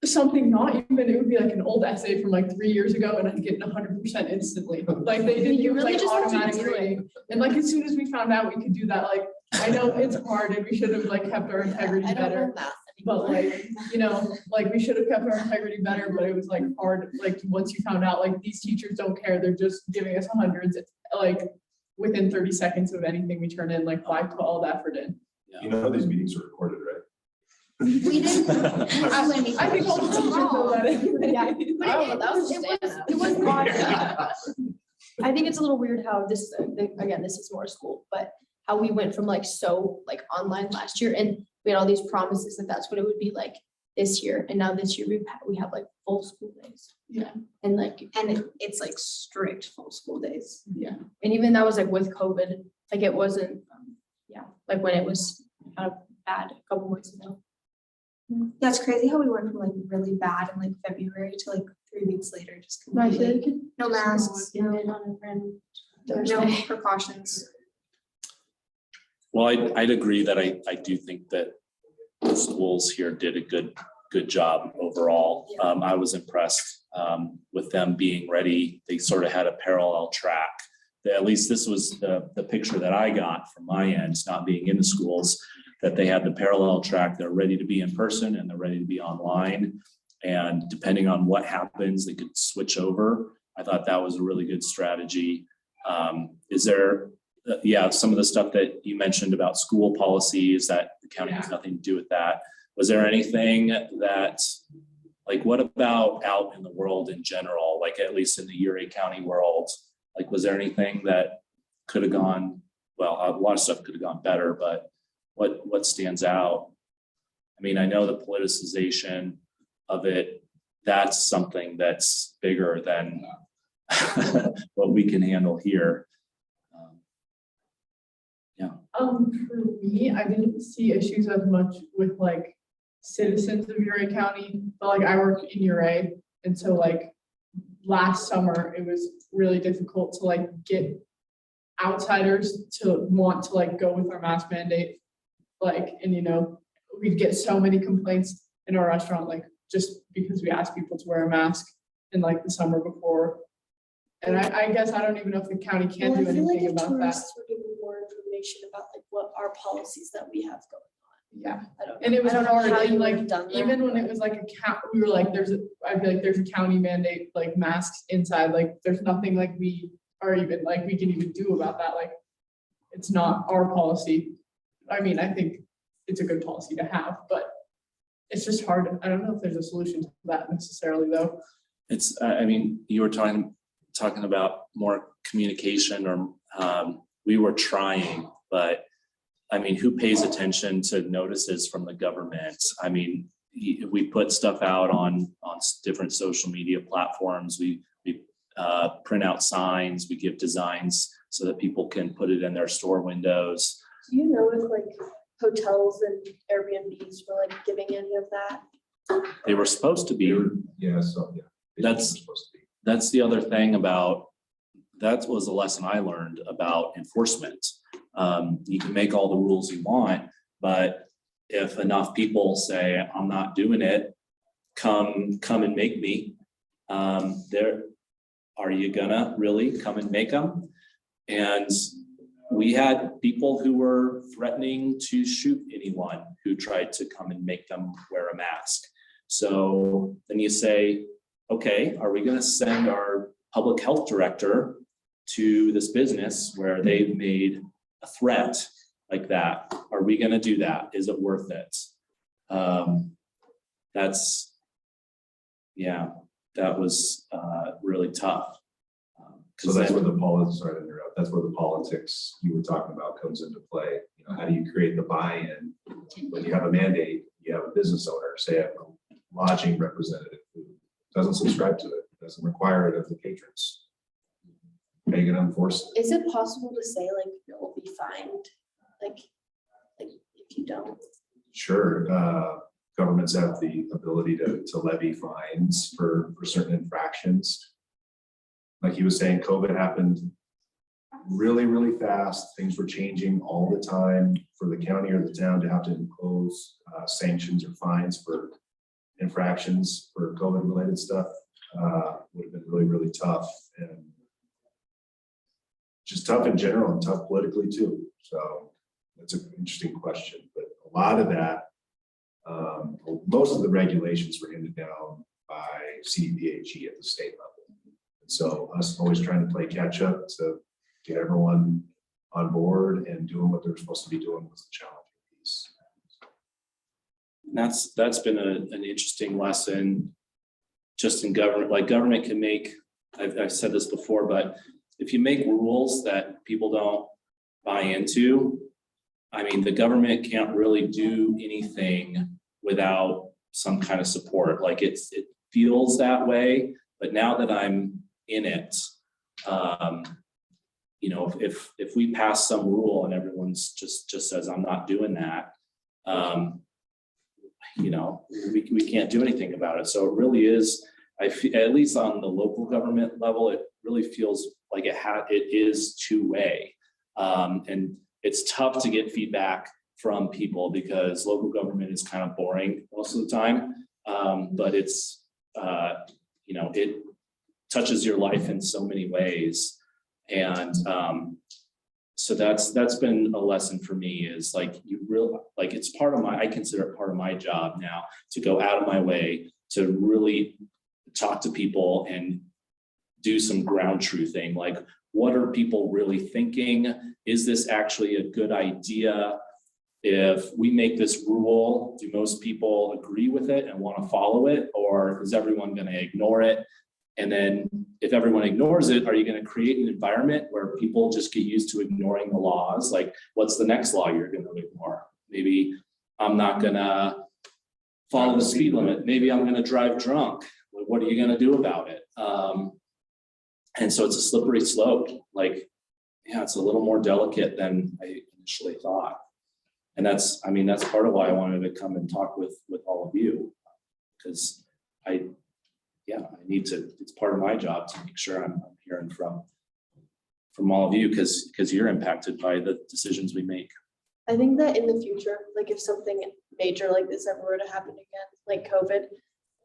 Speaker 3: something not even, it would be like an old essay from like 3 years ago and I'd get 100% instantly. Like they did
Speaker 6: You really
Speaker 3: like
Speaker 6: just have to
Speaker 3: automatic
Speaker 6: do it.
Speaker 3: grading. And like as soon as we found out we could do that, like I know it's hard and we should have like kept our integrity
Speaker 4: I don't
Speaker 3: better.
Speaker 4: know math
Speaker 3: But
Speaker 4: anymore.
Speaker 3: like, you know, like we should have kept our integrity better, but it was like hard, like once you found out, like these teachers don't care, they're just giving us hundreds, like within 30 seconds of anything we turn in, like why put all the effort in?
Speaker 1: You know, these meetings are recorded, right?
Speaker 7: we didn't.
Speaker 3: I think all the teachers know that anyway.
Speaker 6: Yeah.
Speaker 4: Oh, that was just Anna.
Speaker 6: It was odd. I think it's a little weird how this, again, this is more school, but how we went from like so like online last year and we had all these promises that that's what it would be like this year. And now this year we have like full school days.
Speaker 3: Yeah.
Speaker 6: And like,
Speaker 7: And it's like strict full school days.
Speaker 3: Yeah.
Speaker 6: and even that was like with COVID, like it wasn't, like when it was kind of bad a couple months ago.
Speaker 7: That's crazy how we went from like really bad in like February to like 3 weeks later, just
Speaker 6: I feel
Speaker 7: completely,
Speaker 6: like
Speaker 7: no masks,
Speaker 6: in on a random
Speaker 7: no
Speaker 6: Thursday.
Speaker 7: precautions.
Speaker 2: Well, I'd agree that I do think that the schools here did a good job overall. I was impressed with them being ready. They sort of had a parallel track. At least this was the picture that I got from my end, not being in the schools, that they had the parallel track. They're ready to be in person and they're ready to be online. And depending on what happens, they could switch over. I thought that was a really good strategy. Is there, some of the stuff that you mentioned about school policies, that the county has nothing to do with that. Was there anything that, like, what about out in the world in general, like at least in the Uray County world? Like, was there anything that could have gone, well, a lot of stuff could have gone better, but what stands out? I mean, I know the politicization of it, that's something that's bigger than what we can handle here.
Speaker 3: For me, I didn't see issues as much with like citizens of Uray County, but like I work in Uray. And so like last summer, it was really difficult to like get outsiders to want to like go with our mask mandate. Like, and you know, we'd get so many complaints in our restaurant, like just because we asked people to wear a mask in like the summer before. And I guess I don't even know if the county can
Speaker 4: Well,
Speaker 3: do
Speaker 4: I feel like
Speaker 3: anything
Speaker 4: if
Speaker 3: about that.
Speaker 4: tourists were given more information about like what our policies that we have going
Speaker 3: Yeah,
Speaker 4: on. I don't know.
Speaker 3: and it was
Speaker 4: I don't know
Speaker 3: hard,
Speaker 4: how
Speaker 3: and
Speaker 4: you would
Speaker 3: like,
Speaker 4: have done that,
Speaker 3: even when it
Speaker 4: but-
Speaker 3: was like a count, we were like, I feel like there's a county mandate, like masks inside, like there's nothing like we are even, like we can even do about that, like. It's not our policy. I mean, I think it's a good policy to have, but it's just hard. I don't know if there's a solution to that necessarily, though.
Speaker 2: It's, I mean, you were talking about more communication or we were trying, but I mean, who pays attention to notices from the government? I mean, we put stuff out on different social media platforms. We print out signs, we give designs so that people can put it in their store windows.
Speaker 4: Do you know if like hotels and Airbnbs were like giving any of that?
Speaker 2: They were supposed to be.
Speaker 1: Yeah, so, yeah.
Speaker 2: That's-
Speaker 1: Supposed to be.
Speaker 2: That's the other thing about, that was a lesson I learned about enforcement. You can make all the rules you want, but if enough people say, I'm not doing it, come and make me, are you gonna really come and make them? And we had people who were threatening to shoot anyone who tried to come and make them wear a mask. So then you say, okay, are we gonna send our public health director to this business where they've made a threat like that? Are we gonna do that? Is it worth it? That was really tough.
Speaker 1: So that's where the politics, sorry to interrupt, that's where the politics you were talking about comes into play. You know, how do you create the buy-in? When you have a mandate, you have a business owner, say a lodging representative who doesn't subscribe to it, doesn't require it of the patrons. How are you gonna enforce it?
Speaker 4: Is it possible to say like you'll be fined? Like if you don't?
Speaker 1: Sure, governments have the ability to levy fines for certain infractions. Like he was saying, COVID happened really, really fast. Things were changing all the time. For the county or the town to have to impose sanctions or fines for infractions for COVID related stuff would have been really, really tough, and just tough in general and tough politically too. So that's an interesting question, but a lot of that, most of the regulations were handed down by CDPHE at the state level. And so us always trying to play catch up to get everyone on board and doing what they're supposed to be doing was the challenging piece.
Speaker 2: That's been an interesting lesson just in government. Like government can make, I've said this before, but if you make rules that people don't buy into, I mean, the government can't really do anything without some kind of support. Like it feels that way, but now that I'm in it, you know, if we pass some rule and everyone's just says, I'm not doing that, you know, we can't do anything about it. So it really is, I feel, at least on the local government level, it really feels like it is two-way. And it's tough to get feedback from people because local government is kind of boring most of the time. But it's, you know, it touches your life in so many ways. And so that's been a lesson for me, is like you really, like it's part of my, I consider it part of my job now to go out of my way to really talk to people and do some ground truthing. Like, what are people really thinking? Is this actually a good idea? if we make this rule, do most people agree with it and want to follow it? Or is everyone going to ignore it? And then if everyone ignores it, are you going to create an environment where people just get used to ignoring the laws? Like, what's the next law you're going to ignore? Maybe I'm not going to follow the speed limit. Maybe I'm going to drive drunk. What are you going to do about it? And so it's a slippery slope. Like, yeah, it's a little more delicate than I initially thought. And that's part of why I wanted to come and talk with all of you, because I need to, it's part of my job to make sure I'm hearing from all of you, because you're impacted by the decisions we make.
Speaker 4: I think that in the future, like if something major like this ever were to happen again, like COVID,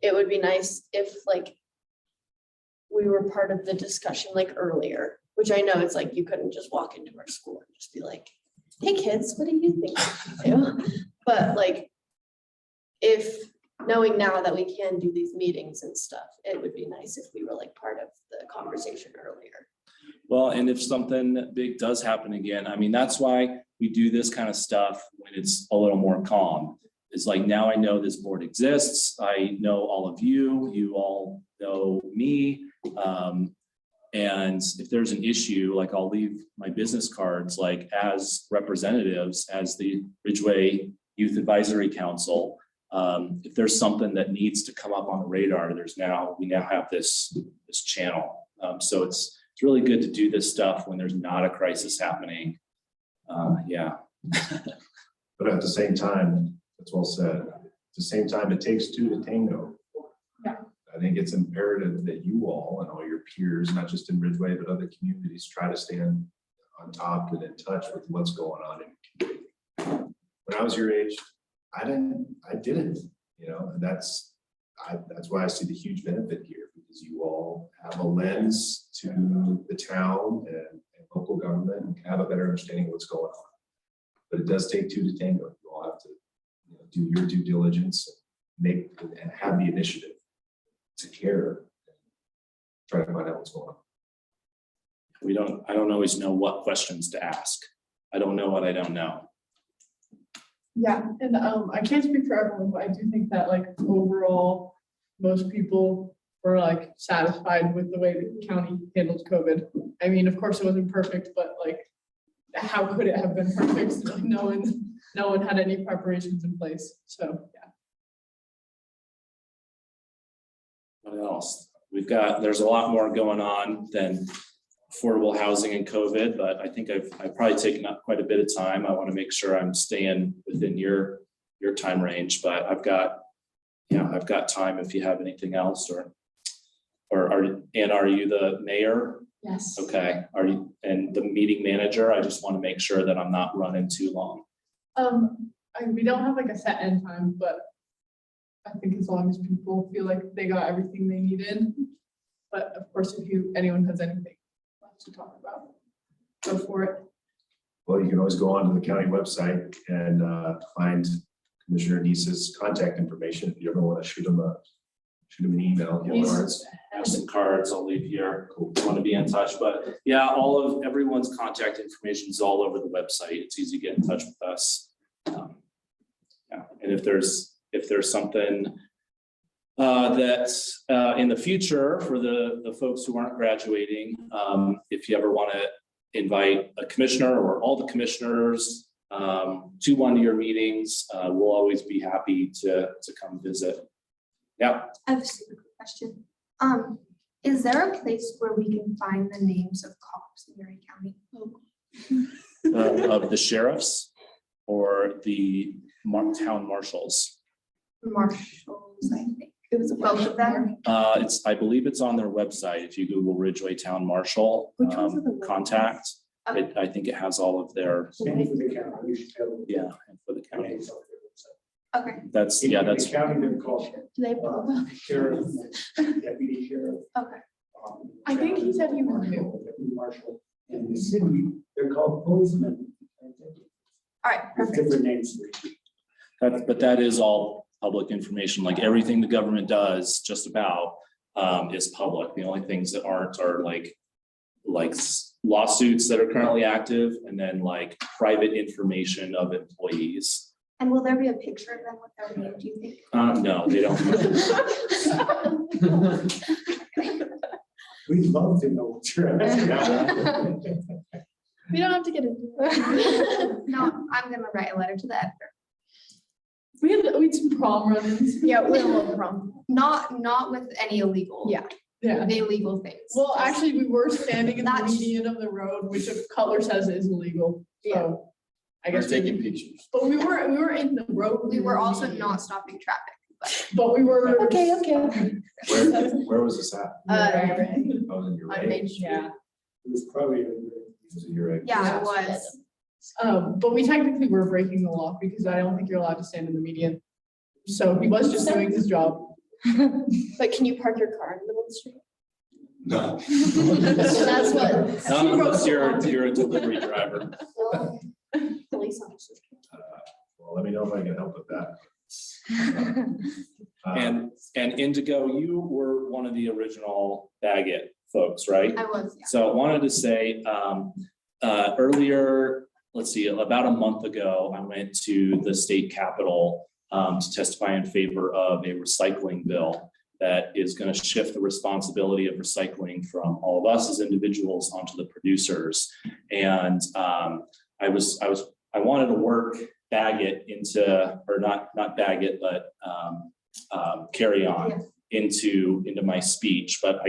Speaker 4: it would be nice if like we were part of the discussion like earlier, which I know it's like you couldn't just walk into our school and just be like, hey kids, what do you think we should do? But like, if knowing now that we can do these meetings and stuff, it would be nice if we were like part of the conversation earlier.
Speaker 2: Well, and if something big does happen again, I mean, that's why we do this kind of stuff when it's a little more calm. It's like, now I know this board exists. I know all of you, you all know me. And if there's an issue, like I'll leave my business cards, like as representatives, as the Ridgway Youth Advisory Council. If there's something that needs to come up on the radar, we now have this channel. So it's really good to do this stuff when there's not a crisis happening. Yeah.
Speaker 1: But at the same time, that's well said. At the same time, it takes two to tango.
Speaker 3: Yeah.
Speaker 1: I think it's imperative that you all and all your peers, not just in Ridgway, but other communities, try to stand on top and in touch with what's going on in the community. When I was your age, I didn't, and that's why I see the huge benefit here, because you all have a lens to the town and local government and have a better understanding of what's going on. But it does take two to tango. You all have to do your due diligence, and have the initiative to care, try to find out what's going on.
Speaker 2: I don't always know what questions to ask. I don't know what I don't know.
Speaker 3: Yeah, and I can't speak for everyone, but I do think that like overall, most people were like satisfied with the way the county handled COVID. I mean, of course it wasn't perfect, but like, how could it have been perfect? Like, no one had any preparations in place. So yeah.
Speaker 2: What else? There's a lot more going on than affordable housing and COVID, but I think I've probably taken up quite a bit of time. I want to make sure I'm staying within your time range, but I've got time if you have anything else, or are you the mayor?
Speaker 3: Yes.
Speaker 2: Okay. Are you, and the meeting manager? I just want to make sure that I'm not running too long.
Speaker 3: We don't have like a set end time, but I think as long as people feel like they got everything they needed. But of course, if anyone has anything left to talk about, go for it.
Speaker 1: Well, you can always go onto the county website and find Commissioner Neese's contact information. If you ever want to shoot him an email.
Speaker 2: I have some cards I'll leave here. Cool. Want to be in touch, but yeah, everyone's contact information is all over the website. It's easy to get in touch with us. Yeah, and if there's something that's in the future for the folks who aren't graduating, if you ever want to invite a commissioner or all the commissioners to one of your meetings, we'll always be happy to come visit. Yeah.
Speaker 7: I have a super quick question. Is there a place where we can find the names of cops in Erie County?
Speaker 2: Of the sheriffs or the town marshals?
Speaker 7: Marshals, I think. It was both of them.
Speaker 2: I believe it's on their website. If you Google Ridgway Town Marshal
Speaker 4: Which ones are the
Speaker 2: contact,
Speaker 7: Okay.
Speaker 2: I think it has all of their,
Speaker 5: Same for the county. You should go.
Speaker 2: yeah, and for the county.
Speaker 7: Okay,
Speaker 2: That's,
Speaker 5: In
Speaker 2: yeah,
Speaker 5: the
Speaker 2: that's,
Speaker 5: county, they're called
Speaker 4: Do they both?
Speaker 5: sheriff, deputy sheriff.
Speaker 7: okay.
Speaker 3: I think he said he was new.
Speaker 5: Deputy marshal. And the city, they're called policemen.
Speaker 7: All right,
Speaker 5: There's
Speaker 7: perfect.
Speaker 5: different names.
Speaker 2: but that is all public information. Like everything the government does, just about, is public. The only things that aren't are like lawsuits that are currently active, and then like private information of employees.
Speaker 7: And will there be a picture of them with their name, do you think?
Speaker 2: No, they don't.
Speaker 5: We'd love to know what you're asking.
Speaker 4: We don't have to get into it.
Speaker 7: No, I'm gonna write a letter to the editor.
Speaker 3: We had some prom run-ins.
Speaker 4: Yeah, we have a little problem.
Speaker 7: Not with any illegal.
Speaker 4: Yeah.
Speaker 3: Yeah.
Speaker 7: Illegal things.
Speaker 3: Well, actually, we were standing in the
Speaker 7: That's-
Speaker 3: median of the road, which a color says is illegal, so. I
Speaker 8: We're
Speaker 3: guess,
Speaker 8: taking pictures.
Speaker 3: but we were in the road.
Speaker 7: We were also
Speaker 3: median,
Speaker 7: not stopping traffic.
Speaker 3: But we were.
Speaker 4: Okay.
Speaker 1: Where was this at?
Speaker 3: Right.
Speaker 1: I was in your
Speaker 4: On
Speaker 1: right.
Speaker 4: Main Street.
Speaker 3: Yeah,
Speaker 5: It was probably.
Speaker 1: Was it your right?
Speaker 7: Yeah, it was.
Speaker 3: but we technically were breaking the law because I don't think you're allowed to stand in the median. So he was just doing his job.
Speaker 4: But can you park your car in the middle of the street?
Speaker 1: No.
Speaker 4: So that's what.
Speaker 2: Not unless you're a delivery driver.
Speaker 4: Well, police officers.
Speaker 1: Well, let me know if I can help with that.
Speaker 2: And Indigo, you were one of the original Baggett folks, right?
Speaker 7: I was, yeah.
Speaker 2: So I wanted to say, earlier, let's see, about a month ago, I went to the state capitol to testify in favor of a recycling bill that is going to shift the responsibility of recycling from all of us as individuals onto the producers. And I wanted to work Baggett into, or not Baggett, but Carry On into my speech, but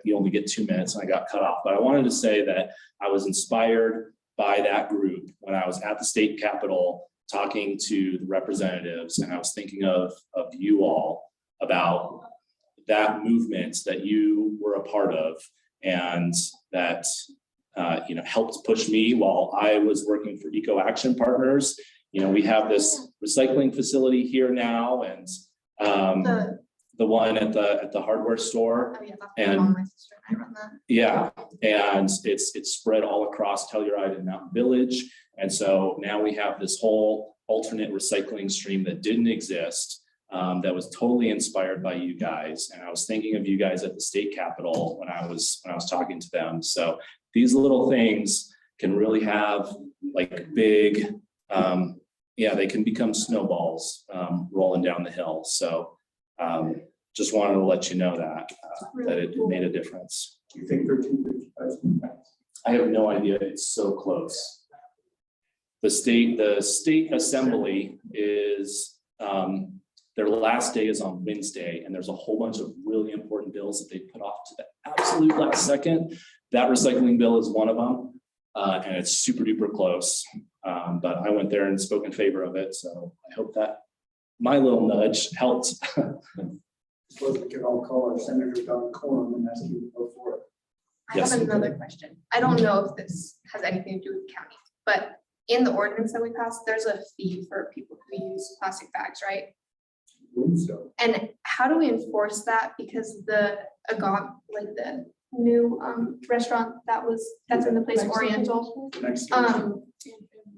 Speaker 2: you only get 2 minutes and I got cut off. But I wanted to say that I was inspired by that group when I was at the state capitol talking to the representatives, and I was thinking of you all about that movement that you were a part of, and that helped push me while I was working for Eco Action Partners. We have this recycling facility here now, and the one at the hardware store.
Speaker 7: Oh, yeah, that's
Speaker 2: And-
Speaker 7: my mom, my sister, and I run that.
Speaker 2: Yeah, and it's spread all across Telluride and Mountain Village. And so now we have this whole alternate recycling stream that didn't exist, that was totally inspired by you guys. And I was thinking of you guys at the state capitol when I was talking to them. So these little things can really have like big, they can become snowballs rolling down the hill. So just wanted to let you know that it made a difference.
Speaker 5: Do you think 1355?
Speaker 2: I have no idea. It's so close. The state assembly is, their last day is on Wednesday, and there's a whole bunch of really important bills that they put off to the absolute last second. That recycling bill is one of them, and it's super duper close. But I went there and spoke in favor of it, so I hope that my little nudge helped.
Speaker 5: Suppose we could all call our senator Don Corum and ask him to go for it.
Speaker 7: I
Speaker 2: Yes.
Speaker 7: have another question. I don't know if this has anything to do with the county, but in the ordinance that we passed, there's a fee for people who use plastic bags, right?
Speaker 5: So,
Speaker 7: And how do we enforce that? Because the the new restaurant that's in the place Oriental,
Speaker 5: next.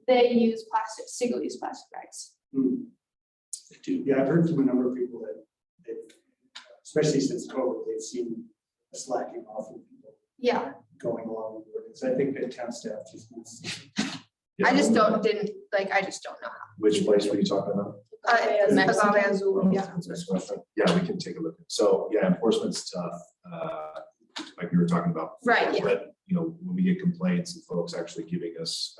Speaker 7: they use single-use plastic bags.
Speaker 2: They do.
Speaker 5: Yeah, I've heard from a number of people that especially since COVID, they've seen a slacking off of people
Speaker 7: Yeah,
Speaker 5: going along with it. So I think that town staff just needs to.
Speaker 7: I just don't know
Speaker 1: Which place were you talking about?
Speaker 7: how. Agave Azul, yeah.
Speaker 1: Yeah, we can take a look. So, yeah, enforcement's tough, like we were talking about. before.
Speaker 7: Right, yeah.
Speaker 1: But, when we get complaints and folks actually giving us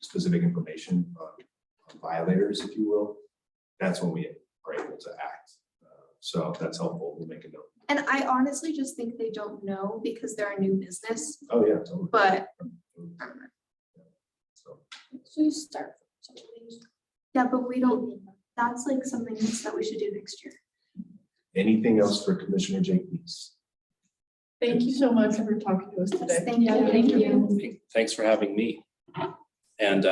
Speaker 1: specific information on violators, if you will, that's when we are able to act. So if that's helpful, we'll make a note.
Speaker 7: And I honestly just think they don't know because they're a new business,
Speaker 1: Oh, yeah, totally.
Speaker 7: but
Speaker 1: So,
Speaker 4: So you start.
Speaker 7: yeah, but we don't, that's like something that we should do next year.
Speaker 1: anything else for Commissioner Jake Neese?
Speaker 3: Thank you so much for talking to us today.
Speaker 7: Thank you.
Speaker 4: Thank you.
Speaker 2: Thanks for having me. And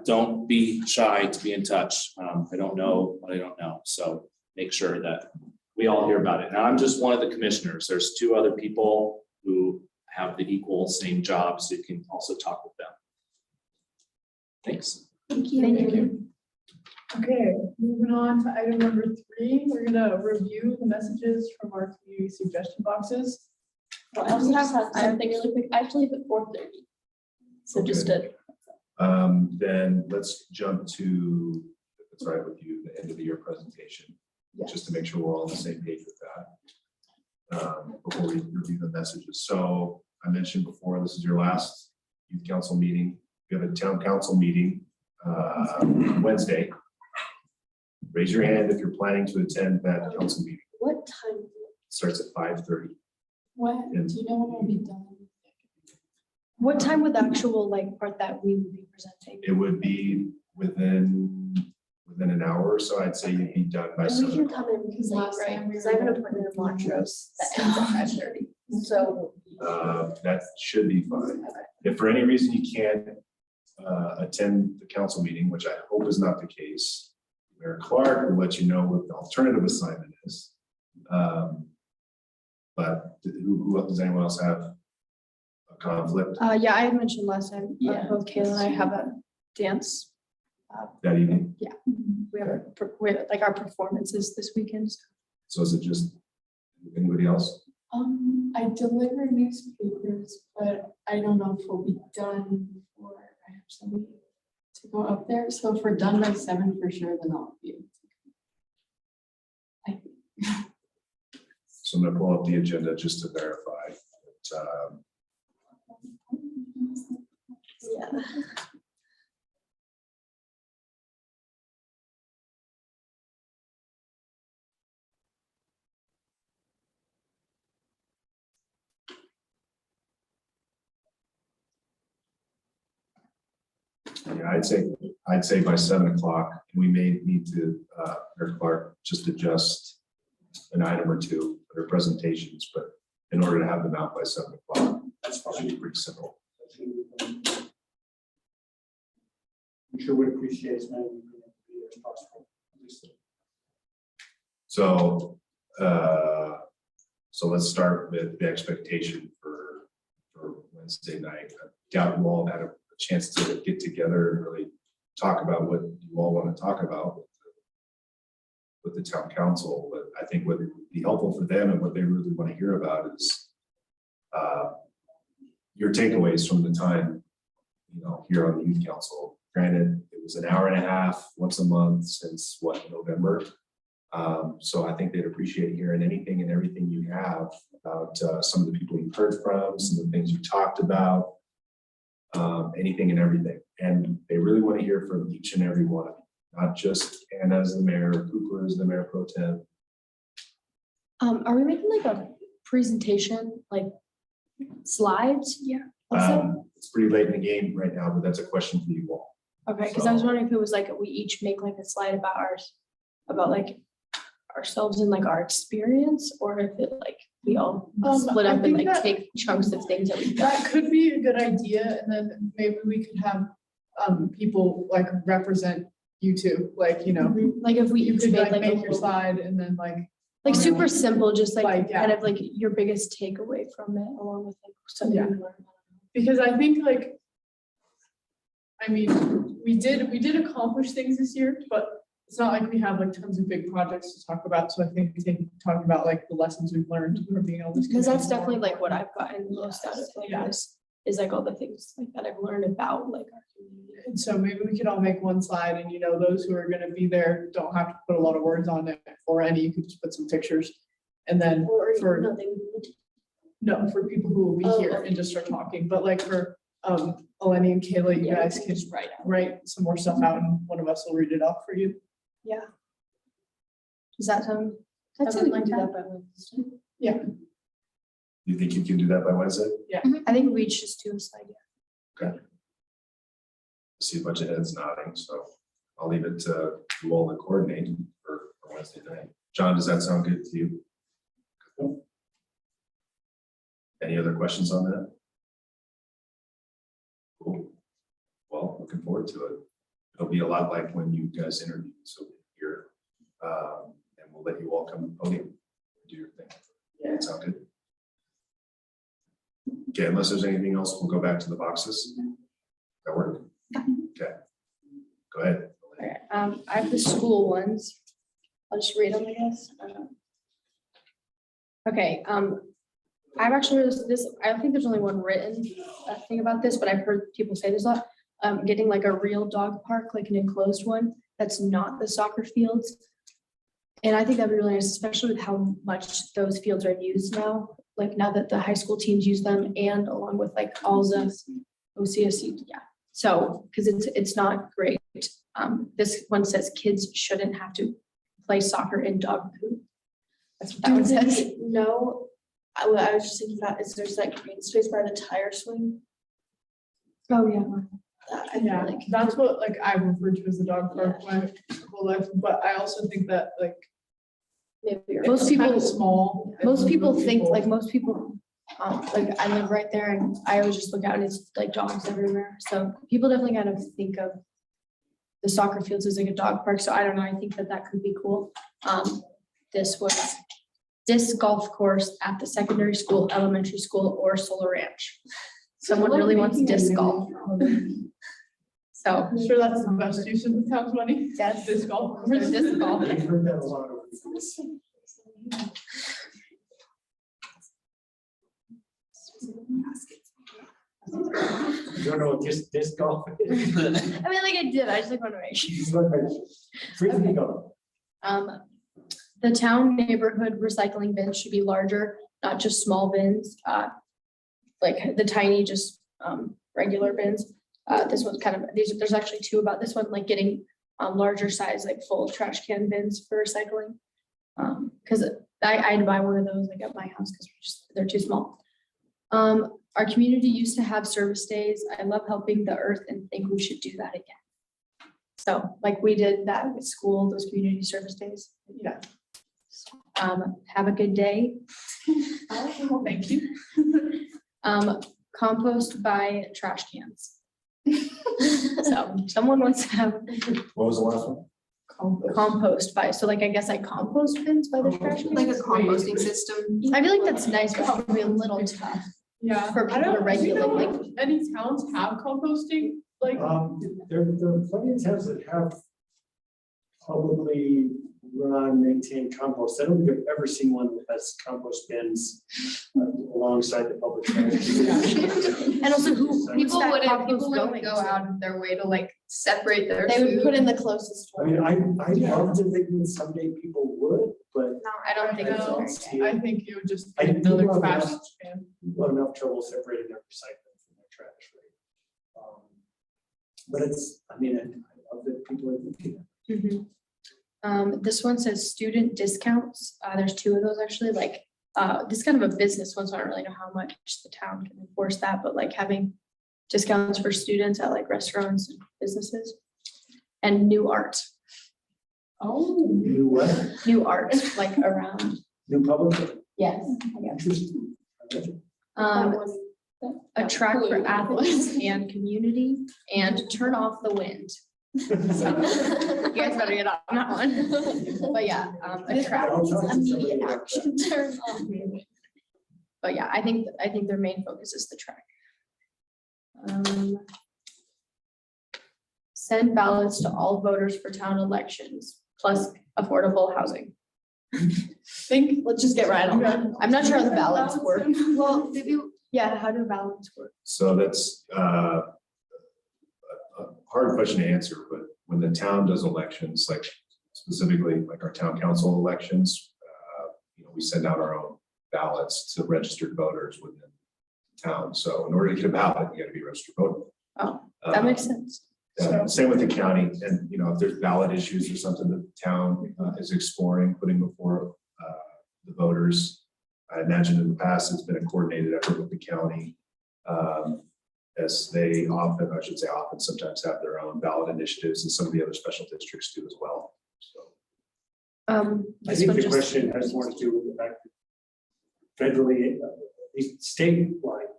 Speaker 2: don't be shy to be in touch. I don't know what I don't know. So make sure that we all hear about it. Now, I'm just one of the commissioners. There's 2 other people who have the same job, so you can also talk with them. Thanks.
Speaker 7: Thank you.
Speaker 4: Thank you.
Speaker 3: Okay, moving on to item number 3, we're gonna review the messages from our community suggestion boxes.
Speaker 6: Well, I also have something really quick. I actually leave at 4:30. So just to,
Speaker 1: Then let's jump to, if it's all right with you, the end of the year presentation, just to make sure we're all on the same page with that. Before we review the messages. So I mentioned before, this is your last youth council meeting. We have a town council meeting Wednesday. Raise your hand if you're planning to attend that council meeting.
Speaker 4: What time?
Speaker 1: Starts at 5:30.
Speaker 6: what,
Speaker 1: And-
Speaker 6: do you know when we'll be done?
Speaker 4: What time would the actual like part that we would be presenting?
Speaker 1: It would be within an hour or so. I'd say you'd be done by
Speaker 4: And we
Speaker 1: 7
Speaker 4: can
Speaker 1: o'clock.
Speaker 4: come in because
Speaker 6: Last
Speaker 4: right,
Speaker 6: time we
Speaker 4: because I have an
Speaker 6: were-
Speaker 4: appointment in Montrose that ends at 5:30. So.
Speaker 1: That should be fine. If for any reason you can't attend the council meeting, which I hope is not the case, Mayor Clark will let you know what the alternative assignment is. But does anyone else have a conflict
Speaker 4: Yeah, I had mentioned last time,
Speaker 6: Yeah.
Speaker 4: both Kayla and I have a dance.
Speaker 1: that evening?
Speaker 4: We have like our performances this weekend.
Speaker 1: So is it just anybody else?
Speaker 6: I deliver newspapers, but I don't know if we'll be done before I have somebody to go up there. So if we're done by 7 for sure, then I'll be able to.
Speaker 1: So I'm gonna pull up the agenda just to verify.
Speaker 4: Yeah.
Speaker 1: Yeah, I'd say by 7 o'clock, we may need to, Mayor Clark, just adjust an item or two for their presentations, but in order to have them out by 7 o'clock,
Speaker 5: That's
Speaker 1: it should
Speaker 5: fine.
Speaker 1: be pretty simple.
Speaker 5: I'm sure we'd appreciate as many people to be there as possible. At least
Speaker 1: So let's start with the expectation for Wednesday night. I doubt you all had a chance to get together and really talk about what you all want to talk about with the town council, but I think what would be helpful for them and what they really want to hear about is your takeaways from the time, here on the youth council. Granted, it was an hour and a half once a month since November. So I think they'd appreciate hearing anything and everything you have about some of the people you've heard from, some of the things you talked about, anything and everything. And they really want to hear from each and every one of you, not just Anna as the mayor, Cooper as the mayor pro tem.
Speaker 4: Are we making like a presentation, like slides? Yeah. Also,
Speaker 1: It's pretty late in the game right now, but that's a question for you all.
Speaker 4: okay, because I was wondering if it was like, we each make like a slide about like ourselves and like our experience, or if it like we all split
Speaker 3: I
Speaker 4: up and
Speaker 3: think
Speaker 4: like
Speaker 3: that-
Speaker 4: take chunks of things that we've done.
Speaker 3: That could be a good idea, and then maybe we could have people like represent you two, like,
Speaker 4: Like if we
Speaker 3: you
Speaker 4: each
Speaker 3: could
Speaker 4: made
Speaker 3: like
Speaker 4: like a
Speaker 3: make your
Speaker 4: little-
Speaker 3: slide and then like,
Speaker 4: like super simple, just like
Speaker 3: Like, yeah.
Speaker 4: kind of like your biggest takeaway from it, along with like something
Speaker 3: Yeah.
Speaker 4: you learned.
Speaker 3: because I think like, I mean, we did accomplish things this year, but it's not like we have like tons of big projects to talk about. So I think talking about like the lessons we've learned from being able to.
Speaker 4: Because that's definitely like what I've gotten most out of like
Speaker 3: Yeah.
Speaker 4: this, is like all the things like that I've learned about like our community.
Speaker 3: And so maybe we could all make one slide and, those who are gonna be there don't have to put a lot of words on it or any, you could just put some pictures. And then
Speaker 4: Or
Speaker 3: for,
Speaker 4: nothing.
Speaker 3: no, for people who will be
Speaker 4: Oh,
Speaker 3: here
Speaker 4: okay.
Speaker 3: and just start talking, but like for, Eleni and Kayla, you
Speaker 4: Yeah,
Speaker 3: guys can
Speaker 4: just write out.
Speaker 3: write some more stuff out and one of us will read it off for you.
Speaker 4: Yeah. Does that sound?
Speaker 6: That's
Speaker 4: I would
Speaker 6: it.
Speaker 4: like to do that by Wednesday.
Speaker 1: You think you can do that by Wednesday?
Speaker 4: I think we just do a slide.
Speaker 1: I see a bunch of heads nodding, so I'll leave it to you all to coordinate for Wednesday night. John, does that sound good to you? Any other questions on that? Cool. Well, looking forward to it. It'll be a lot like when you guys interviewed, so here, and we'll let you all come to the podium and do your thing. Yeah, sound good? Okay, unless there's anything else, we'll go back to the boxes. That work? Okay. Go ahead.
Speaker 4: Okay, I have the school ones. I'll just read them, I guess. Okay,
Speaker 6: I've actually heard this, I don't think there's only one written thing about this, but I've heard people say this a lot. Getting like a real dog park, like an enclosed one, that's not the soccer fields. And I think that'd be really nice, especially with how much those fields are used now, like now that the high school teams use them and along with like all the OCSC, yeah. So, because it's not great. This one says kids shouldn't have to play soccer in dog food. That's what that one says.
Speaker 4: No, I was just thinking about, is there's like green space by the tire swing?
Speaker 6: Oh, yeah.
Speaker 4: That I feel
Speaker 3: Yeah,
Speaker 4: like,
Speaker 3: that's what like I refer to as the dog park my whole life, but I also think that like.
Speaker 4: maybe you're.
Speaker 6: Most
Speaker 3: it's kinda
Speaker 6: people-
Speaker 3: Small. and
Speaker 6: Most people
Speaker 3: little
Speaker 6: think, like most people, like I live right there and I always just look out and it's like dogs everywhere. So people definitely kind of think of the soccer fields as like a dog park. So I don't know, I think that that could be cool. This was disc golf course at the secondary school, elementary school, or Solar Ranch. Someone really wants disc golf. So,
Speaker 3: I'm sure that's the best use of the town's money.
Speaker 6: yes,
Speaker 3: Disc golf.
Speaker 6: for disc golf.
Speaker 5: I've heard that a lot over the years. You don't know what disc golf is?
Speaker 6: I mean, like I did, I just like want to make sure.
Speaker 5: Just look at it. Frisbee golf.
Speaker 6: The town neighborhood recycling bins should be larger, not just small bins, like the tiny, just, regular bins. This one's kind of, there's actually two about this one, like getting, larger size, like full trash can bins for recycling. Cause I had to buy one of those like at my house, cause they're too small. Our community used to have service days. I love helping the earth and think we should do that again. So like we did that with school, those community service days.
Speaker 3: Yeah.
Speaker 6: Have a good day.
Speaker 3: Thank you.
Speaker 6: Compost by trash cans. So someone wants to have
Speaker 1: What was the last one?
Speaker 6: compost by, so like, I guess like compost bins by the trash
Speaker 7: Like a
Speaker 6: cans.
Speaker 7: composting system.
Speaker 6: I feel like that's nice, but probably a little tough.
Speaker 3: Yeah.
Speaker 6: For
Speaker 3: I
Speaker 6: people to
Speaker 3: don't, do you know
Speaker 6: regulate,
Speaker 3: if any towns have composting? Like,
Speaker 5: There are plenty of towns that have publicly run, maintain compost. I don't think I've ever seen one that has compost bins alongside the public.
Speaker 6: And also who,
Speaker 7: People
Speaker 6: that
Speaker 7: wouldn't,
Speaker 6: compost
Speaker 7: people wouldn't
Speaker 6: going
Speaker 7: go
Speaker 6: to?
Speaker 7: out of their way to like separate their
Speaker 4: They would
Speaker 7: food.
Speaker 4: put in the closest
Speaker 5: I
Speaker 4: one.
Speaker 5: mean, I love to think that someday people would, but
Speaker 6: I don't think it's
Speaker 3: No.
Speaker 6: very
Speaker 5: see
Speaker 3: I
Speaker 5: it.
Speaker 3: think it would just
Speaker 5: I
Speaker 3: be
Speaker 5: think
Speaker 3: another
Speaker 5: people have
Speaker 3: trash
Speaker 5: enough-
Speaker 3: can.
Speaker 5: people have enough trouble separating their recycling from their trash, right? But it's, I mean, I love that people are thinking.
Speaker 6: This one says student discounts. There's two of those actually, like, this is kind of a business one, so I don't really know how much the town can enforce that, but like having discounts for students at like restaurants and businesses. And new art,
Speaker 3: Oh.
Speaker 5: New what?
Speaker 6: new art, like around,
Speaker 5: New public?
Speaker 6: yes.
Speaker 5: Interesting.
Speaker 6: Um, a track for athletes and community and turn off the wind. So, you guys better get on that one. But yeah, a track.
Speaker 4: Immediate action, turn off.
Speaker 6: But yeah, I think their main focus is the track. Send ballots to all voters for town elections, plus affordable housing.
Speaker 4: Let's just get right on that.
Speaker 6: I'm not sure how the ballots work.
Speaker 4: Well, maybe,
Speaker 6: Yeah, how do ballots work?
Speaker 1: So that's a hard question to answer, but when the town does elections, like specifically like our town council elections, we send out our own ballots to registered voters within town. So in order to get a ballot, you got to be a registered voter.
Speaker 6: Oh, that makes sense.
Speaker 1: Same with the county, and if there's ballot issues or something that the town is exploring, putting before the voters. I imagine in the past, it's been a coordinated effort with the county. As they often, I should say often, sometimes have their own ballot initiatives, and some of the other special districts do as well. So
Speaker 5: I
Speaker 6: This
Speaker 5: think
Speaker 6: one
Speaker 5: the
Speaker 6: just-
Speaker 5: question has more to do with the fact that federally, statewide,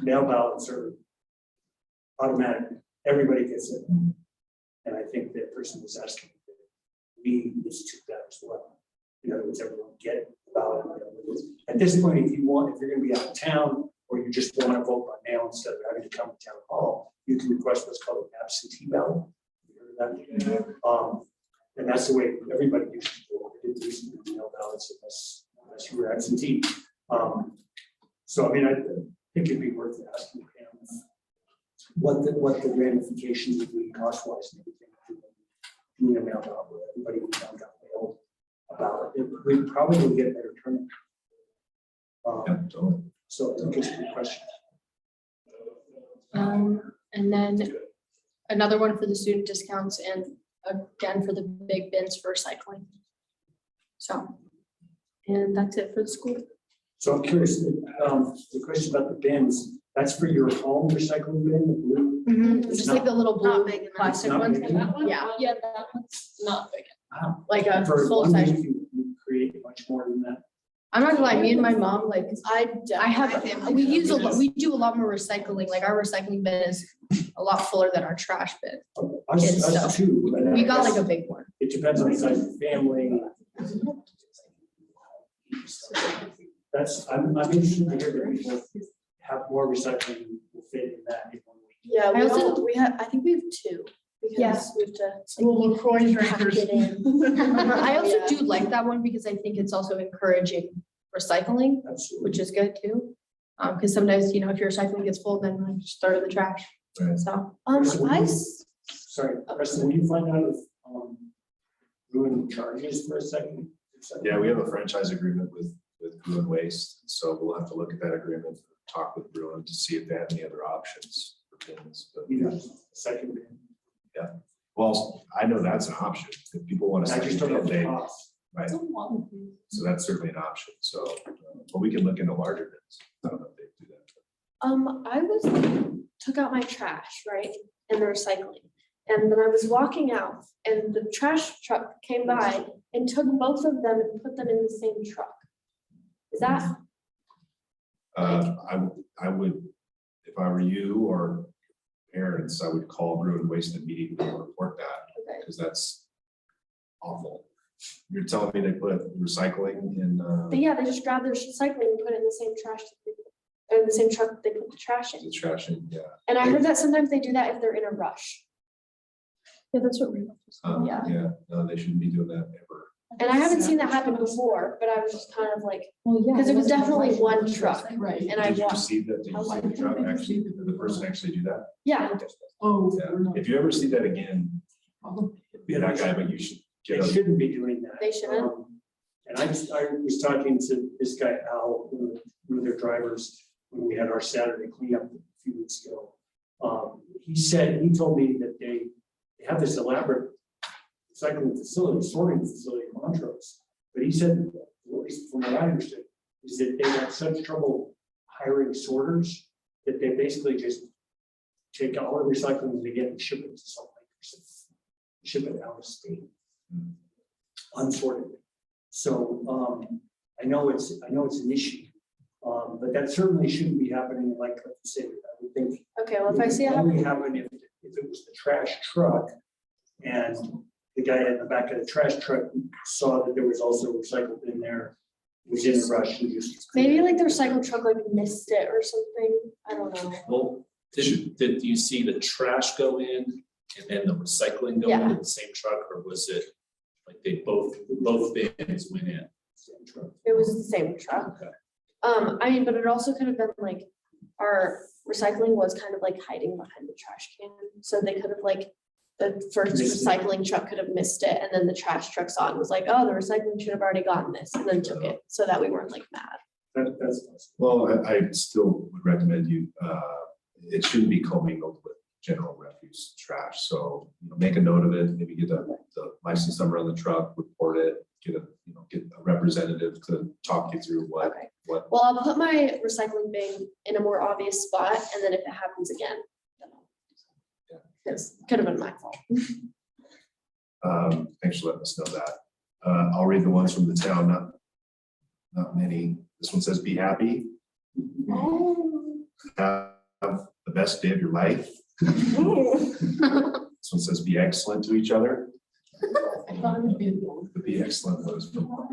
Speaker 5: mail ballots are automatic. Everybody gets it. And I think that person was asking, we institute that as well. In other words, everyone get a ballot. At this point, if you're gonna be out of town, or you just want to vote by mail instead of having to come to town hall, you can request what's called an absentee ballot. You heard of that? And that's the way everybody used to do it. They didn't use mail ballots unless you were absentee. So I mean, I think it'd be worth asking him what the ramifications would be cost-wise and everything. Doing a mail out where everybody would now got mailed about it. We'd probably get a better turnout.
Speaker 1: Yeah, totally.
Speaker 5: So I think it's a good question.
Speaker 6: And then another one for the student discounts and again for the big bins for recycling. So, and that's it for the school.
Speaker 5: So I'm curious, the question about the bins, that's for your home recycling bin, the blue?
Speaker 6: Mm-hmm. Just like the little
Speaker 7: Not
Speaker 6: blue
Speaker 7: big enough.
Speaker 6: plastic
Speaker 5: Not
Speaker 6: ones.
Speaker 5: big enough?
Speaker 6: Yeah, yeah, that one's not big.
Speaker 5: Wow.
Speaker 6: Like a
Speaker 5: For
Speaker 6: full
Speaker 5: one,
Speaker 6: size.
Speaker 5: you create much more than that.
Speaker 6: I'm not gonna lie, me and my mom, like, I
Speaker 7: My
Speaker 6: have,
Speaker 7: family
Speaker 6: we use
Speaker 7: does.
Speaker 6: we do a lot more recycling, like our recycling bin is a lot fuller than our trash bin.
Speaker 5: Us
Speaker 6: stuff.
Speaker 5: too. and I
Speaker 6: We got
Speaker 5: guess
Speaker 6: like a big one.
Speaker 5: It depends on the size of the family. That's, I'm interested to hear that people have more recycling will fit in that in 1 week.
Speaker 4: Yeah,
Speaker 6: I also-
Speaker 4: I think we have two,
Speaker 6: Yeah.
Speaker 4: because we have to.
Speaker 3: School LaCroix
Speaker 4: pack
Speaker 3: drinkers.
Speaker 4: it in.
Speaker 6: I also
Speaker 4: Yeah.
Speaker 6: do like that one because I think it's also encouraging recycling,
Speaker 5: Absolutely.
Speaker 6: which is good too. Because sometimes, you know, if your recycling gets full, then like just throw it in the trash.
Speaker 1: Right.
Speaker 6: So,
Speaker 5: Sorry, Preston, will you find out if, Ruin charges for a second?
Speaker 1: Yeah, we have a franchise agreement with Bruin Waste, so we'll have to look at that agreement, talk with Bruin to see if they have any other options for bins. But
Speaker 5: You know, second bin.
Speaker 1: well, I know that's an option. If people want to
Speaker 5: I just don't know
Speaker 1: second
Speaker 5: the
Speaker 1: bin,
Speaker 5: cost.
Speaker 1: right? So that's certainly an option. So, but we can look into larger bins. I don't know if they do that.
Speaker 4: I took out my trash, right, and the recycling. And then I was walking out and the trash truck came by and took both of them and put them in the same truck. Is that,
Speaker 1: I would, if I were you or parents, I would call Bruin Waste immediately and report that,
Speaker 4: okay,
Speaker 1: because that's awful. You're telling me they put recycling in,
Speaker 4: but yeah, they just grabbed their recycling and put it in the same trash, or in the same truck that they put the trash in.
Speaker 1: the trash in, yeah.
Speaker 4: And I heard that sometimes they do that if they're in a rush.
Speaker 6: yeah, that's what we.
Speaker 4: Yeah.
Speaker 1: Yeah, no, they shouldn't be doing that ever.
Speaker 4: And I haven't seen that happen before, but I was just kind of like,
Speaker 6: Well, yeah.
Speaker 4: 'Cause it was definitely one truck,
Speaker 3: Right.
Speaker 4: and I
Speaker 1: Did you
Speaker 4: walked,
Speaker 1: receive that? Did you see the truck actually, did the person actually do that?
Speaker 4: yeah,
Speaker 3: Oh.
Speaker 1: Yeah. If you ever see that again, be that guy, but you should
Speaker 5: They
Speaker 1: get a,
Speaker 5: shouldn't be doing that.
Speaker 4: They shouldn't?
Speaker 5: And I was talking to this guy, Al, one of their drivers, when we had our Saturday cleanup a few weeks ago. He told me that they have this elaborate recycling facility, sorting facility in Montrose. But he said, at least from what I understood, is that they had such trouble hiring sorters that they basically just take all the recycling they get and ship it to something, ship it out of state, unsorted. So I know it's an issue, but that certainly shouldn't be happening. Like you said, I would think
Speaker 4: okay, well, if I see it
Speaker 5: it
Speaker 4: happen,
Speaker 5: only happen if it was the trash truck and the guy in the back of the trash truck saw that there was also recycled in there, was in a rush and just.
Speaker 4: maybe like the recycle truck like missed it or something, I don't know.
Speaker 2: Well, did you see the trash go in and then the recycling go
Speaker 4: Yeah.
Speaker 2: in the same truck, or was it like they both bins went in?
Speaker 4: It was the same truck.
Speaker 2: Okay.
Speaker 4: I mean, but it also could have been like, our recycling was kind of like hiding behind the trash can, so they could have like, the first
Speaker 5: Missed it.
Speaker 4: recycling truck could have missed it, and then the trash truck saw it and was like, oh, the recycling should have already gotten this, and then took it, so that we weren't like mad.
Speaker 5: That's.
Speaker 1: well, I still would recommend you, it shouldn't be commingled with general refuse trash. So, you know, make a note of it, maybe get the license number on the truck, report it, get a representative to talk you through what.
Speaker 4: Okay. Well, I'll put my recycling bin in a more obvious spot, and then if it happens again, then I'll. Because could have been my fault.
Speaker 1: Thanks for letting us know that. I'll read the ones from the town, not many. This one says, be happy, have the best day of your life. This one says, be excellent to each other. The be excellent was from,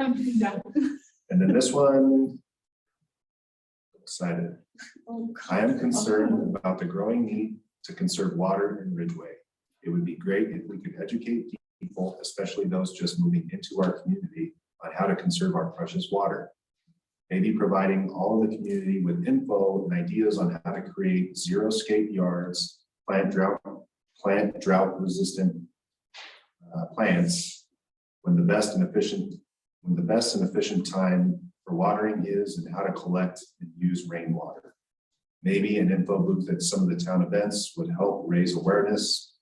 Speaker 1: and then this one. Excited. I am concerned about the growing need to conserve water in Ridgway. It would be great if we could educate people, especially those just moving into our community, on how to conserve our precious water. Maybe providing all of the community with info and ideas on how to create zero-scape yards, plant drought-resistant plants when the best and efficient time for watering is, and how to collect and use rainwater. Maybe an info booth at some of the town events would help raise awareness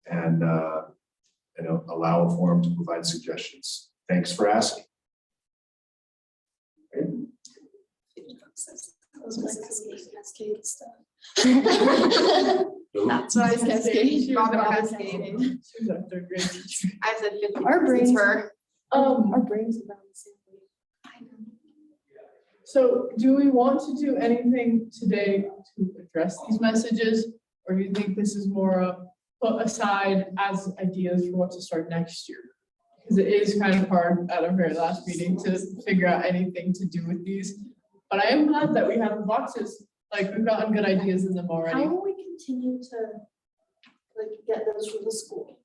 Speaker 1: and allow a forum to provide suggestions. Thanks for asking.
Speaker 4: Those like cascade stuff.
Speaker 7: That's what I was cascade. Robin cascade.
Speaker 3: She was our third grade teacher.
Speaker 7: I said 50.
Speaker 4: Our brains
Speaker 7: It's her.
Speaker 4: Our brains are about the same way.
Speaker 3: So do we want to do anything today to address these messages? Or do you think this is more put aside as ideas for what to start next year? Because it is kind of hard at our very last meeting to figure out anything to do with these. But I am glad that we have the boxes, like we've gotten good ideas in them
Speaker 4: How
Speaker 3: already.
Speaker 4: will we continue to like get those from the school?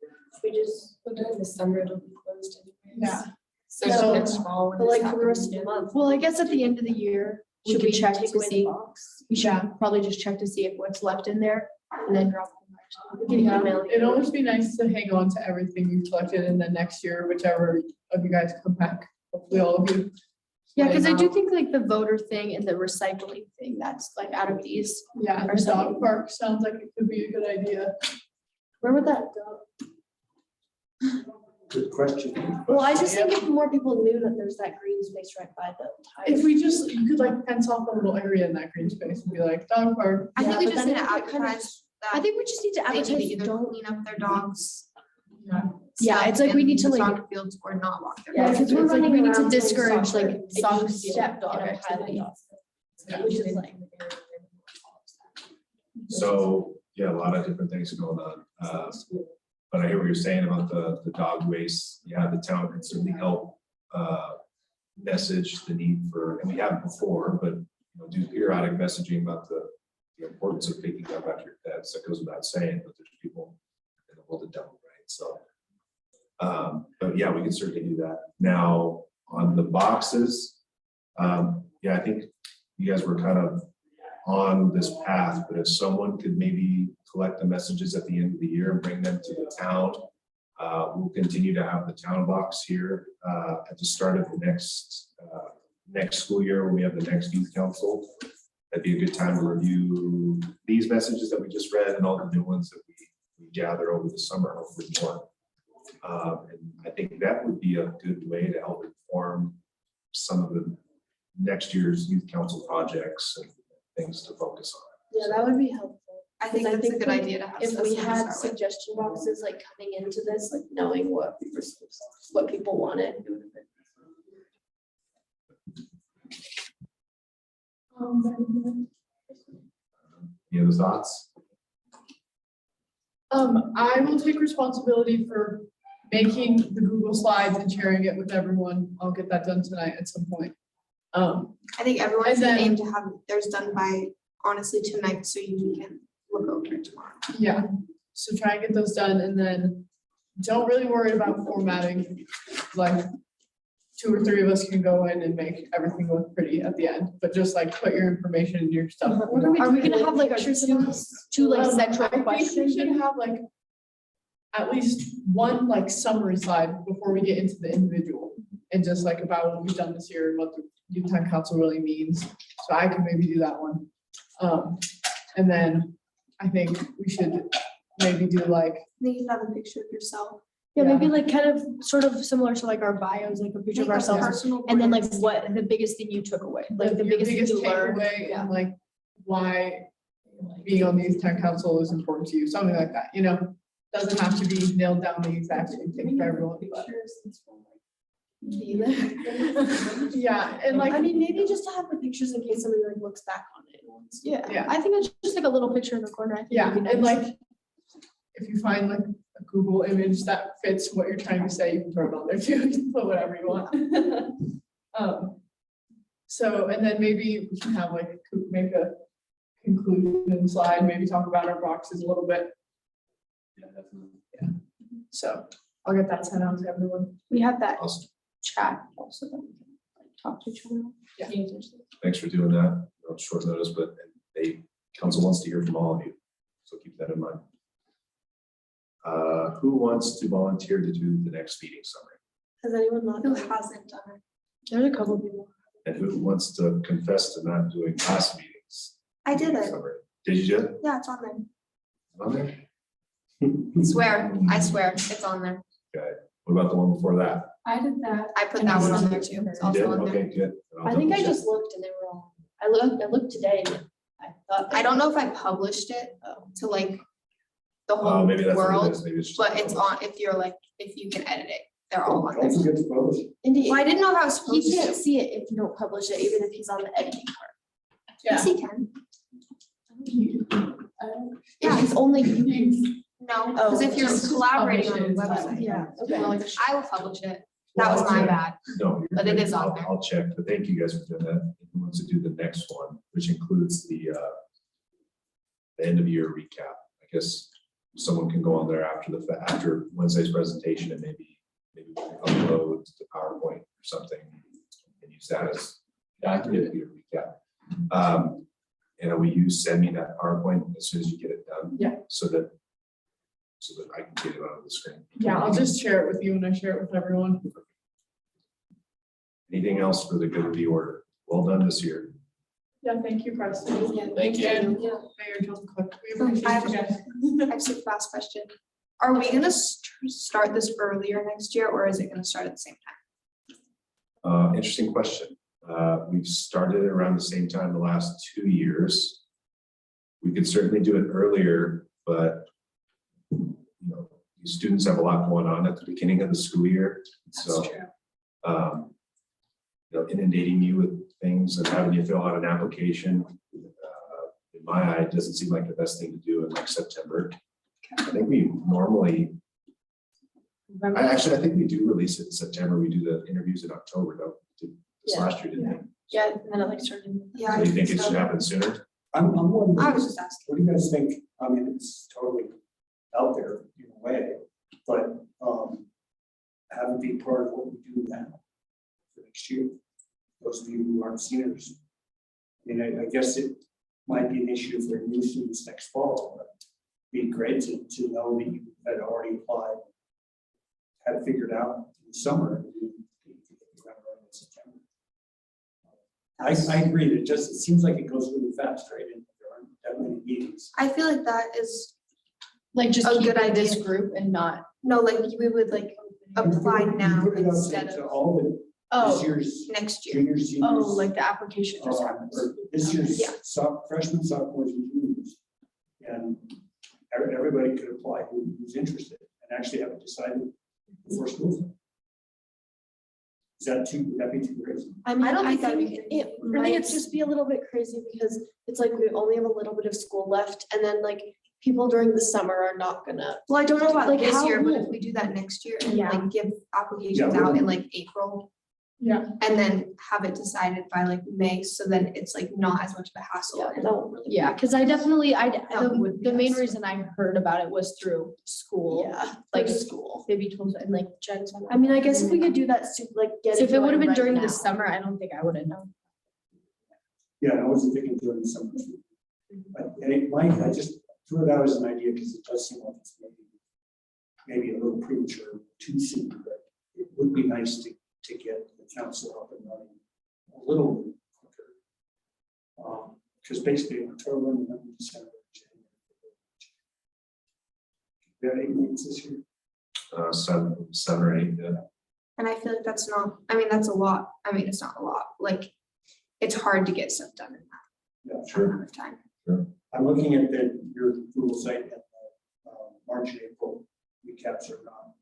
Speaker 4: We just,
Speaker 6: During the summer, it'll be closed anyways.
Speaker 3: Yeah.
Speaker 6: So
Speaker 4: No,
Speaker 6: next fall. when
Speaker 4: but
Speaker 6: this
Speaker 4: like for the rest of
Speaker 6: happens
Speaker 4: the
Speaker 6: again.
Speaker 4: month.
Speaker 9: Well, I guess at the end of the year, we
Speaker 4: Should
Speaker 9: could
Speaker 4: we
Speaker 9: check
Speaker 4: take
Speaker 9: to
Speaker 4: away the
Speaker 9: see,
Speaker 4: box?
Speaker 9: we should
Speaker 3: Yeah.
Speaker 9: probably just check to see if what's left in there and then drop them back.
Speaker 4: We can
Speaker 3: Yeah,
Speaker 4: email
Speaker 3: it'd
Speaker 4: you.
Speaker 3: almost be nice to hang on to everything we've collected and then next year, whichever of you guys come back, hopefully all of you.
Speaker 9: Yeah, because I do
Speaker 3: Wow.
Speaker 9: think like the voter thing and the recycling thing, that's like out of these,
Speaker 3: Yeah,
Speaker 9: Or
Speaker 3: the
Speaker 9: something.
Speaker 3: dog park sounds like it could be a good idea.
Speaker 4: Where would that go?
Speaker 5: Good question.
Speaker 4: Well, I just think if more people knew that there's that green space right by the
Speaker 3: If
Speaker 4: tire.
Speaker 3: we just, you could like fence off a little area in that green space and be like, dog park.
Speaker 7: I think
Speaker 4: Yeah,
Speaker 7: we
Speaker 4: but
Speaker 7: just
Speaker 4: then
Speaker 7: need to
Speaker 4: it kind of-
Speaker 7: advertise
Speaker 9: I
Speaker 7: that
Speaker 9: think we just need to
Speaker 7: they need to
Speaker 9: advertise,
Speaker 7: either
Speaker 9: don't,
Speaker 7: clean up their dogs.
Speaker 9: Yeah,
Speaker 7: stuff
Speaker 9: it's like we
Speaker 7: in
Speaker 9: need to,
Speaker 7: the
Speaker 9: like-
Speaker 7: soccer fields or not walk their
Speaker 4: Yeah,
Speaker 7: dogs.
Speaker 4: because we're
Speaker 9: it's like
Speaker 4: running
Speaker 9: we need to
Speaker 4: around playing
Speaker 9: discourage
Speaker 4: soccer,
Speaker 9: like
Speaker 4: and you
Speaker 9: soccer
Speaker 4: step
Speaker 9: dog
Speaker 4: in a
Speaker 9: activity.
Speaker 4: paddle,
Speaker 3: Yeah.
Speaker 4: Which is like.
Speaker 1: So, yeah, a lot of different things going on. But I hear what you're saying about the dog waste. Yeah, the town can certainly help message the need for, and we have before, but do periodic messaging about the importance of picking up after your pets. That goes without saying, but there's people in the world that don't, right? So, but yeah, we can certainly do that. Now, on the boxes, yeah, I think you guys were kind of on this path, but if someone could maybe collect the messages at the end of the year and bring them to the town, we'll continue to have the town box here at the start of the next school year when we have the next youth council. That'd be a good time to review these messages that we just read and all the new ones that we gather over the summer, hopefully more. And I think that would be a good way to help inform some of the next year's youth council projects and things to focus on.
Speaker 4: Yeah, that would be helpful.
Speaker 7: I think
Speaker 4: I
Speaker 7: that's a
Speaker 4: think
Speaker 7: good
Speaker 4: like,
Speaker 7: idea to have.
Speaker 4: If
Speaker 7: stuff
Speaker 4: we
Speaker 7: to
Speaker 4: had
Speaker 7: start with.
Speaker 4: suggestion boxes like coming into this, like knowing what people wanted. it would have been-
Speaker 1: Any other thoughts?
Speaker 3: I will take responsibility for making the Google Slides and sharing it with everyone. I'll get that done tonight at some point.
Speaker 7: I think everyone
Speaker 3: And
Speaker 7: should
Speaker 3: then-
Speaker 7: aim to have theirs done by honestly tonight, so you can look over it tomorrow.
Speaker 3: Yeah, so try and get those done and then don't really worry about formatting. Like 2 or 3 of us can go in and make everything look pretty at the end, but just like put your information in your stuff.
Speaker 4: What are we
Speaker 9: Are we
Speaker 4: doing
Speaker 9: gonna have like
Speaker 4: pictures
Speaker 9: two,
Speaker 4: of us?
Speaker 9: two like
Speaker 3: I
Speaker 9: central
Speaker 3: think we
Speaker 9: questions?
Speaker 3: should have like at least one like summary slide before we get into the individual. And just like about what we've done this year and what the youth town council really means. So I can maybe do that one. And then I think we should maybe do like,
Speaker 7: I think you should have a picture of yourself.
Speaker 9: Yeah, maybe like kind of sort of similar to like our bios, like a picture of
Speaker 7: Make a
Speaker 9: ourselves.
Speaker 7: personal
Speaker 9: And then like
Speaker 7: brand.
Speaker 9: what the biggest thing you took away, like the
Speaker 3: your
Speaker 9: biggest thing you learned.
Speaker 3: takeaway
Speaker 9: Yeah.
Speaker 3: and like why being on the youth town council is important to you, something like that, Doesn't have to be nailed down the exact same thing for everyone, but yeah, and like.
Speaker 4: I mean, maybe just to have the pictures in case somebody like looks back on it.
Speaker 9: Yeah,
Speaker 3: Yeah.
Speaker 9: I think it's just like a little picture in the corner. I think
Speaker 3: Yeah,
Speaker 9: would be
Speaker 3: and
Speaker 9: nice.
Speaker 3: like, if you find like a Google image that fits what you're trying to say, you can throw it on there too, you can put whatever you want. So, and then maybe we can have like, make a conclusion slide, maybe talk about our boxes a little bit,
Speaker 8: Yeah, definitely.
Speaker 3: so I'll get that sent out to everyone.
Speaker 9: We have that
Speaker 1: Awesome.
Speaker 9: chat also that we can like
Speaker 6: talk to each other.
Speaker 3: Yeah.
Speaker 1: Thanks for doing that. On short notice, but council wants to hear from all of you. So keep that in mind. Who wants to volunteer to do the next meeting summary?
Speaker 4: Has anyone not?
Speaker 7: Who
Speaker 4: done it?
Speaker 7: hasn't done it?
Speaker 4: There's a couple people.
Speaker 1: And who wants to confess to not doing past meetings?
Speaker 7: I did it.
Speaker 1: Summary? Did you do it?
Speaker 7: Yeah, it's on there.
Speaker 1: On there?
Speaker 7: I swear, it's on there.
Speaker 1: What about the one before that?
Speaker 6: I did that.
Speaker 7: I put that one on there too. It's
Speaker 1: You did?
Speaker 7: also on there.
Speaker 1: Okay, good.
Speaker 9: I think I just looked and they were all, I looked today and I thought.
Speaker 7: I don't know if I published it to like the
Speaker 1: Oh,
Speaker 7: whole
Speaker 1: maybe that's what it
Speaker 7: world,
Speaker 1: is. Maybe it's just.
Speaker 7: but it's on, if you can edit it, they're all on
Speaker 5: Don't
Speaker 7: there.
Speaker 5: forget to post.
Speaker 9: Indeed,
Speaker 7: Well, I didn't know if I was
Speaker 9: he
Speaker 7: supposed
Speaker 9: can't
Speaker 7: to.
Speaker 9: see it if you don't publish it, even if he's on the editing part.
Speaker 7: Yes, he can.
Speaker 9: Yeah, it's only you.
Speaker 7: No, because if you're
Speaker 3: just
Speaker 7: collaborating on the
Speaker 3: publish it,
Speaker 7: website,
Speaker 9: Yeah,
Speaker 7: well,
Speaker 9: okay.
Speaker 7: I will publish it. That was my bad.
Speaker 1: No, you're
Speaker 7: But it
Speaker 1: good.
Speaker 7: is on
Speaker 1: I'll-
Speaker 7: there.
Speaker 1: I'll check, but thank you guys for doing that. Who wants to do the next one, which includes the end of year recap? I guess someone can go on there after Wednesday's presentation and maybe upload to PowerPoint or something and use that as
Speaker 8: Yeah, I can do
Speaker 1: end
Speaker 8: it.
Speaker 1: of year recap. And will you send me that PowerPoint as soon as you get it done?
Speaker 3: Yeah.
Speaker 1: So that I can get it on the screen.
Speaker 3: Yeah, I'll just share it with you and I share it with everyone.
Speaker 1: Anything else for the good of the order? Well done this year.
Speaker 3: Yeah, thank you, Preston.
Speaker 2: Thank you.
Speaker 3: And Mayor John Cook. We appreciate
Speaker 7: I have
Speaker 3: you guys.
Speaker 7: I have a super fast question. Are we gonna start this earlier next year, or is it gonna start at the same time?
Speaker 1: Interesting question. We've started around the same time the last 2 years. We could certainly do it earlier, but these students have a lot going on at the beginning of the school year. So, inundating you with things and having you fill out an application, in my eye, it doesn't seem like the best thing to do in like September. I think we normally, I think we do release it in September. We do the interviews in October, though. This
Speaker 9: Yeah.
Speaker 1: last year, didn't we?
Speaker 9: Yeah, and then it like started.
Speaker 7: Yeah.
Speaker 1: So
Speaker 7: I
Speaker 1: you think it
Speaker 7: so.
Speaker 1: should happen sooner?
Speaker 5: I'm wondering.
Speaker 7: I was just asking.
Speaker 5: What do you guys think? I mean, it's totally out there in a way, but have it be part of what we do now for next year. Those of you who aren't seniors. I mean, I guess it might be an issue for new students next fall, but it'd be great to know that you had already applied, had it figured out in the summer. And you got it right in September. I agree. It seems like it goes really fast, right? And there aren't that many meetings.
Speaker 7: I feel like that is,
Speaker 9: Like just
Speaker 7: A good
Speaker 9: keeping this
Speaker 7: idea.
Speaker 9: group and not.
Speaker 7: no, like we would like apply now
Speaker 5: Give it out
Speaker 7: instead
Speaker 5: to
Speaker 7: of
Speaker 5: all the this
Speaker 9: Oh,
Speaker 5: year's
Speaker 7: next year.
Speaker 5: juniors, seniors.
Speaker 9: like the application just happens.
Speaker 5: Or this year's
Speaker 7: Yeah.
Speaker 5: freshmen, sophomores, and juniors. And everybody could apply who's interested and actually have it decided before school. Is that would that be too crazy?
Speaker 4: I mean,
Speaker 7: I don't
Speaker 4: I
Speaker 7: think that'd
Speaker 4: think
Speaker 7: be-
Speaker 4: it, for me,
Speaker 7: might-
Speaker 4: it's just be a little bit crazy because it's like we only have a little bit of school left and then like people during the summer are not gonna.
Speaker 7: Well, I don't know about
Speaker 4: Like,
Speaker 7: this
Speaker 4: how
Speaker 7: year, but if
Speaker 4: will-
Speaker 7: we do that next year and
Speaker 9: Yeah.
Speaker 7: like give applications
Speaker 5: Yeah,
Speaker 7: out
Speaker 5: we-
Speaker 7: in like April.
Speaker 3: Yeah.
Speaker 7: And then have it decided by like May, so then it's like not as much of a hassle.
Speaker 4: Yeah,
Speaker 7: and-
Speaker 4: that won't really.
Speaker 9: Yeah, because I definitely,
Speaker 7: That would be
Speaker 9: the main
Speaker 7: us.
Speaker 9: reason I heard about it was through school.
Speaker 4: Yeah,
Speaker 9: Like
Speaker 4: like school.
Speaker 9: maybe told and like Jen's.
Speaker 4: I mean, I guess if we could do that, like get.
Speaker 9: So if it would have
Speaker 4: going
Speaker 9: been during
Speaker 4: right
Speaker 9: the
Speaker 4: now.
Speaker 9: summer, I don't think I would have known.
Speaker 5: Yeah, I wasn't thinking during the summer. And it might, I just threw it out as an idea because it does seem like it's maybe a little premature, too soon, but it would be nice to get the council up and running a little quicker. Because basically October, November, December, January. We have 8 meetings this year.
Speaker 1: 7 or 8, yeah.
Speaker 7: And I feel like that's not, I mean, that's a lot. I mean, it's not a lot, like, it's hard to get stuff done in
Speaker 5: Yeah,
Speaker 7: that
Speaker 1: Sure.
Speaker 7: amount of time.
Speaker 5: I'm looking at your Google site and March and April recaps are not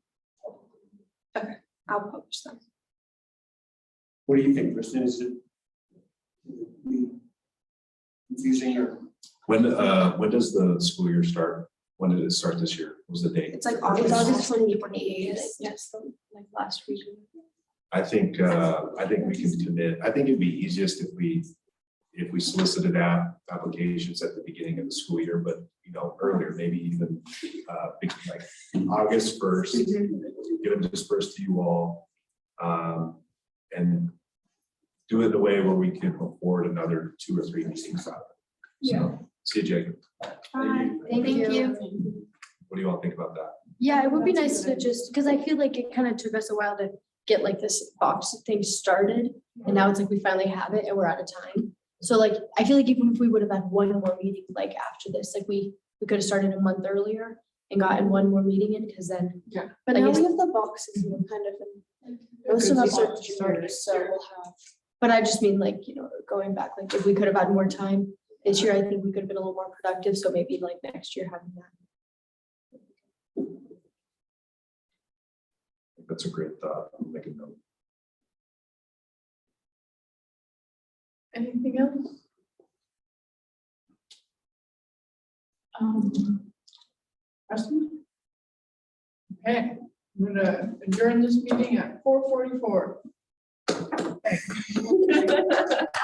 Speaker 5: public.
Speaker 7: I'll publish them.
Speaker 5: What do you think, Kristen? Is it confusing or?
Speaker 1: When does the school year start? When did it start this year? What was the date?
Speaker 7: It's like
Speaker 4: It's
Speaker 7: August
Speaker 4: August
Speaker 7: 28th.
Speaker 9: Yes, like last week.
Speaker 1: I think we can commit. I think it'd be easiest if we solicited applications at the beginning of the school year, but earlier, maybe even like August 1st, get them dispersed to you all. And do it in a way where we can afford another 2 or 3 meetings out of it.
Speaker 3: Yeah.
Speaker 1: So, see you, Jacob.
Speaker 4: Thank you.
Speaker 1: What do you all think about that?
Speaker 4: Yeah, it would be nice to just, because I feel like it kind of took us a while to get like this box thing started. And now it's like we finally have it and we're out of time. So like, I feel like even if we would have had one more meeting like after this, like we could have started a month earlier and gotten one more meeting in, because then.
Speaker 3: Yeah.
Speaker 4: But
Speaker 3: I
Speaker 4: now
Speaker 3: guess-
Speaker 4: we have the boxes and we're kind of, most of us are juniors, so we'll have. But I just mean like, going back, like if we could have had more time this year, I think we could have been a little more productive. So maybe like next year having that.
Speaker 1: That's a great thought. I'll make a note.
Speaker 3: Anything else? Preston? Okay, I'm gonna adjourn this meeting at 4:44.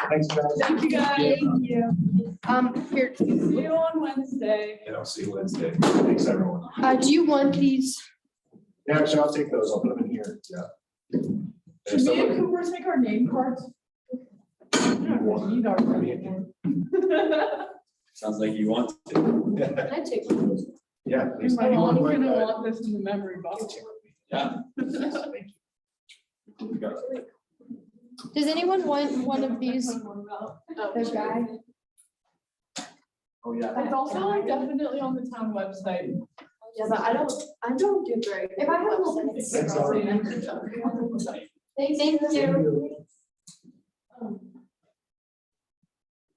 Speaker 5: Thanks, guys.
Speaker 3: Thank you, guys.
Speaker 4: Here,
Speaker 3: See you on Wednesday.
Speaker 1: Yeah, I'll see you Wednesday. Thanks, everyone.
Speaker 4: do you want these?
Speaker 1: Yeah, actually, I'll take those. I'll put them in here. Yeah.
Speaker 3: Should me and Cooper take our name cards? We don't really need our name card.
Speaker 8: Sounds like you want to.
Speaker 4: Can I take one?
Speaker 1: Yeah. please.
Speaker 3: My
Speaker 1: You want
Speaker 3: mom's
Speaker 1: to
Speaker 3: gonna
Speaker 1: write
Speaker 3: want this in the memory box.
Speaker 8: Yeah.
Speaker 1: that?
Speaker 8: We got it.
Speaker 4: Does anyone want one of these?
Speaker 3: This
Speaker 4: guy?
Speaker 1: Oh, yeah.
Speaker 3: It's also like definitely on the town website.
Speaker 4: Yeah, but I don't do very.
Speaker 3: If I have a little
Speaker 4: websites.
Speaker 3: Thanks,
Speaker 4: Thank you.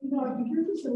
Speaker 3: No, I think you're just.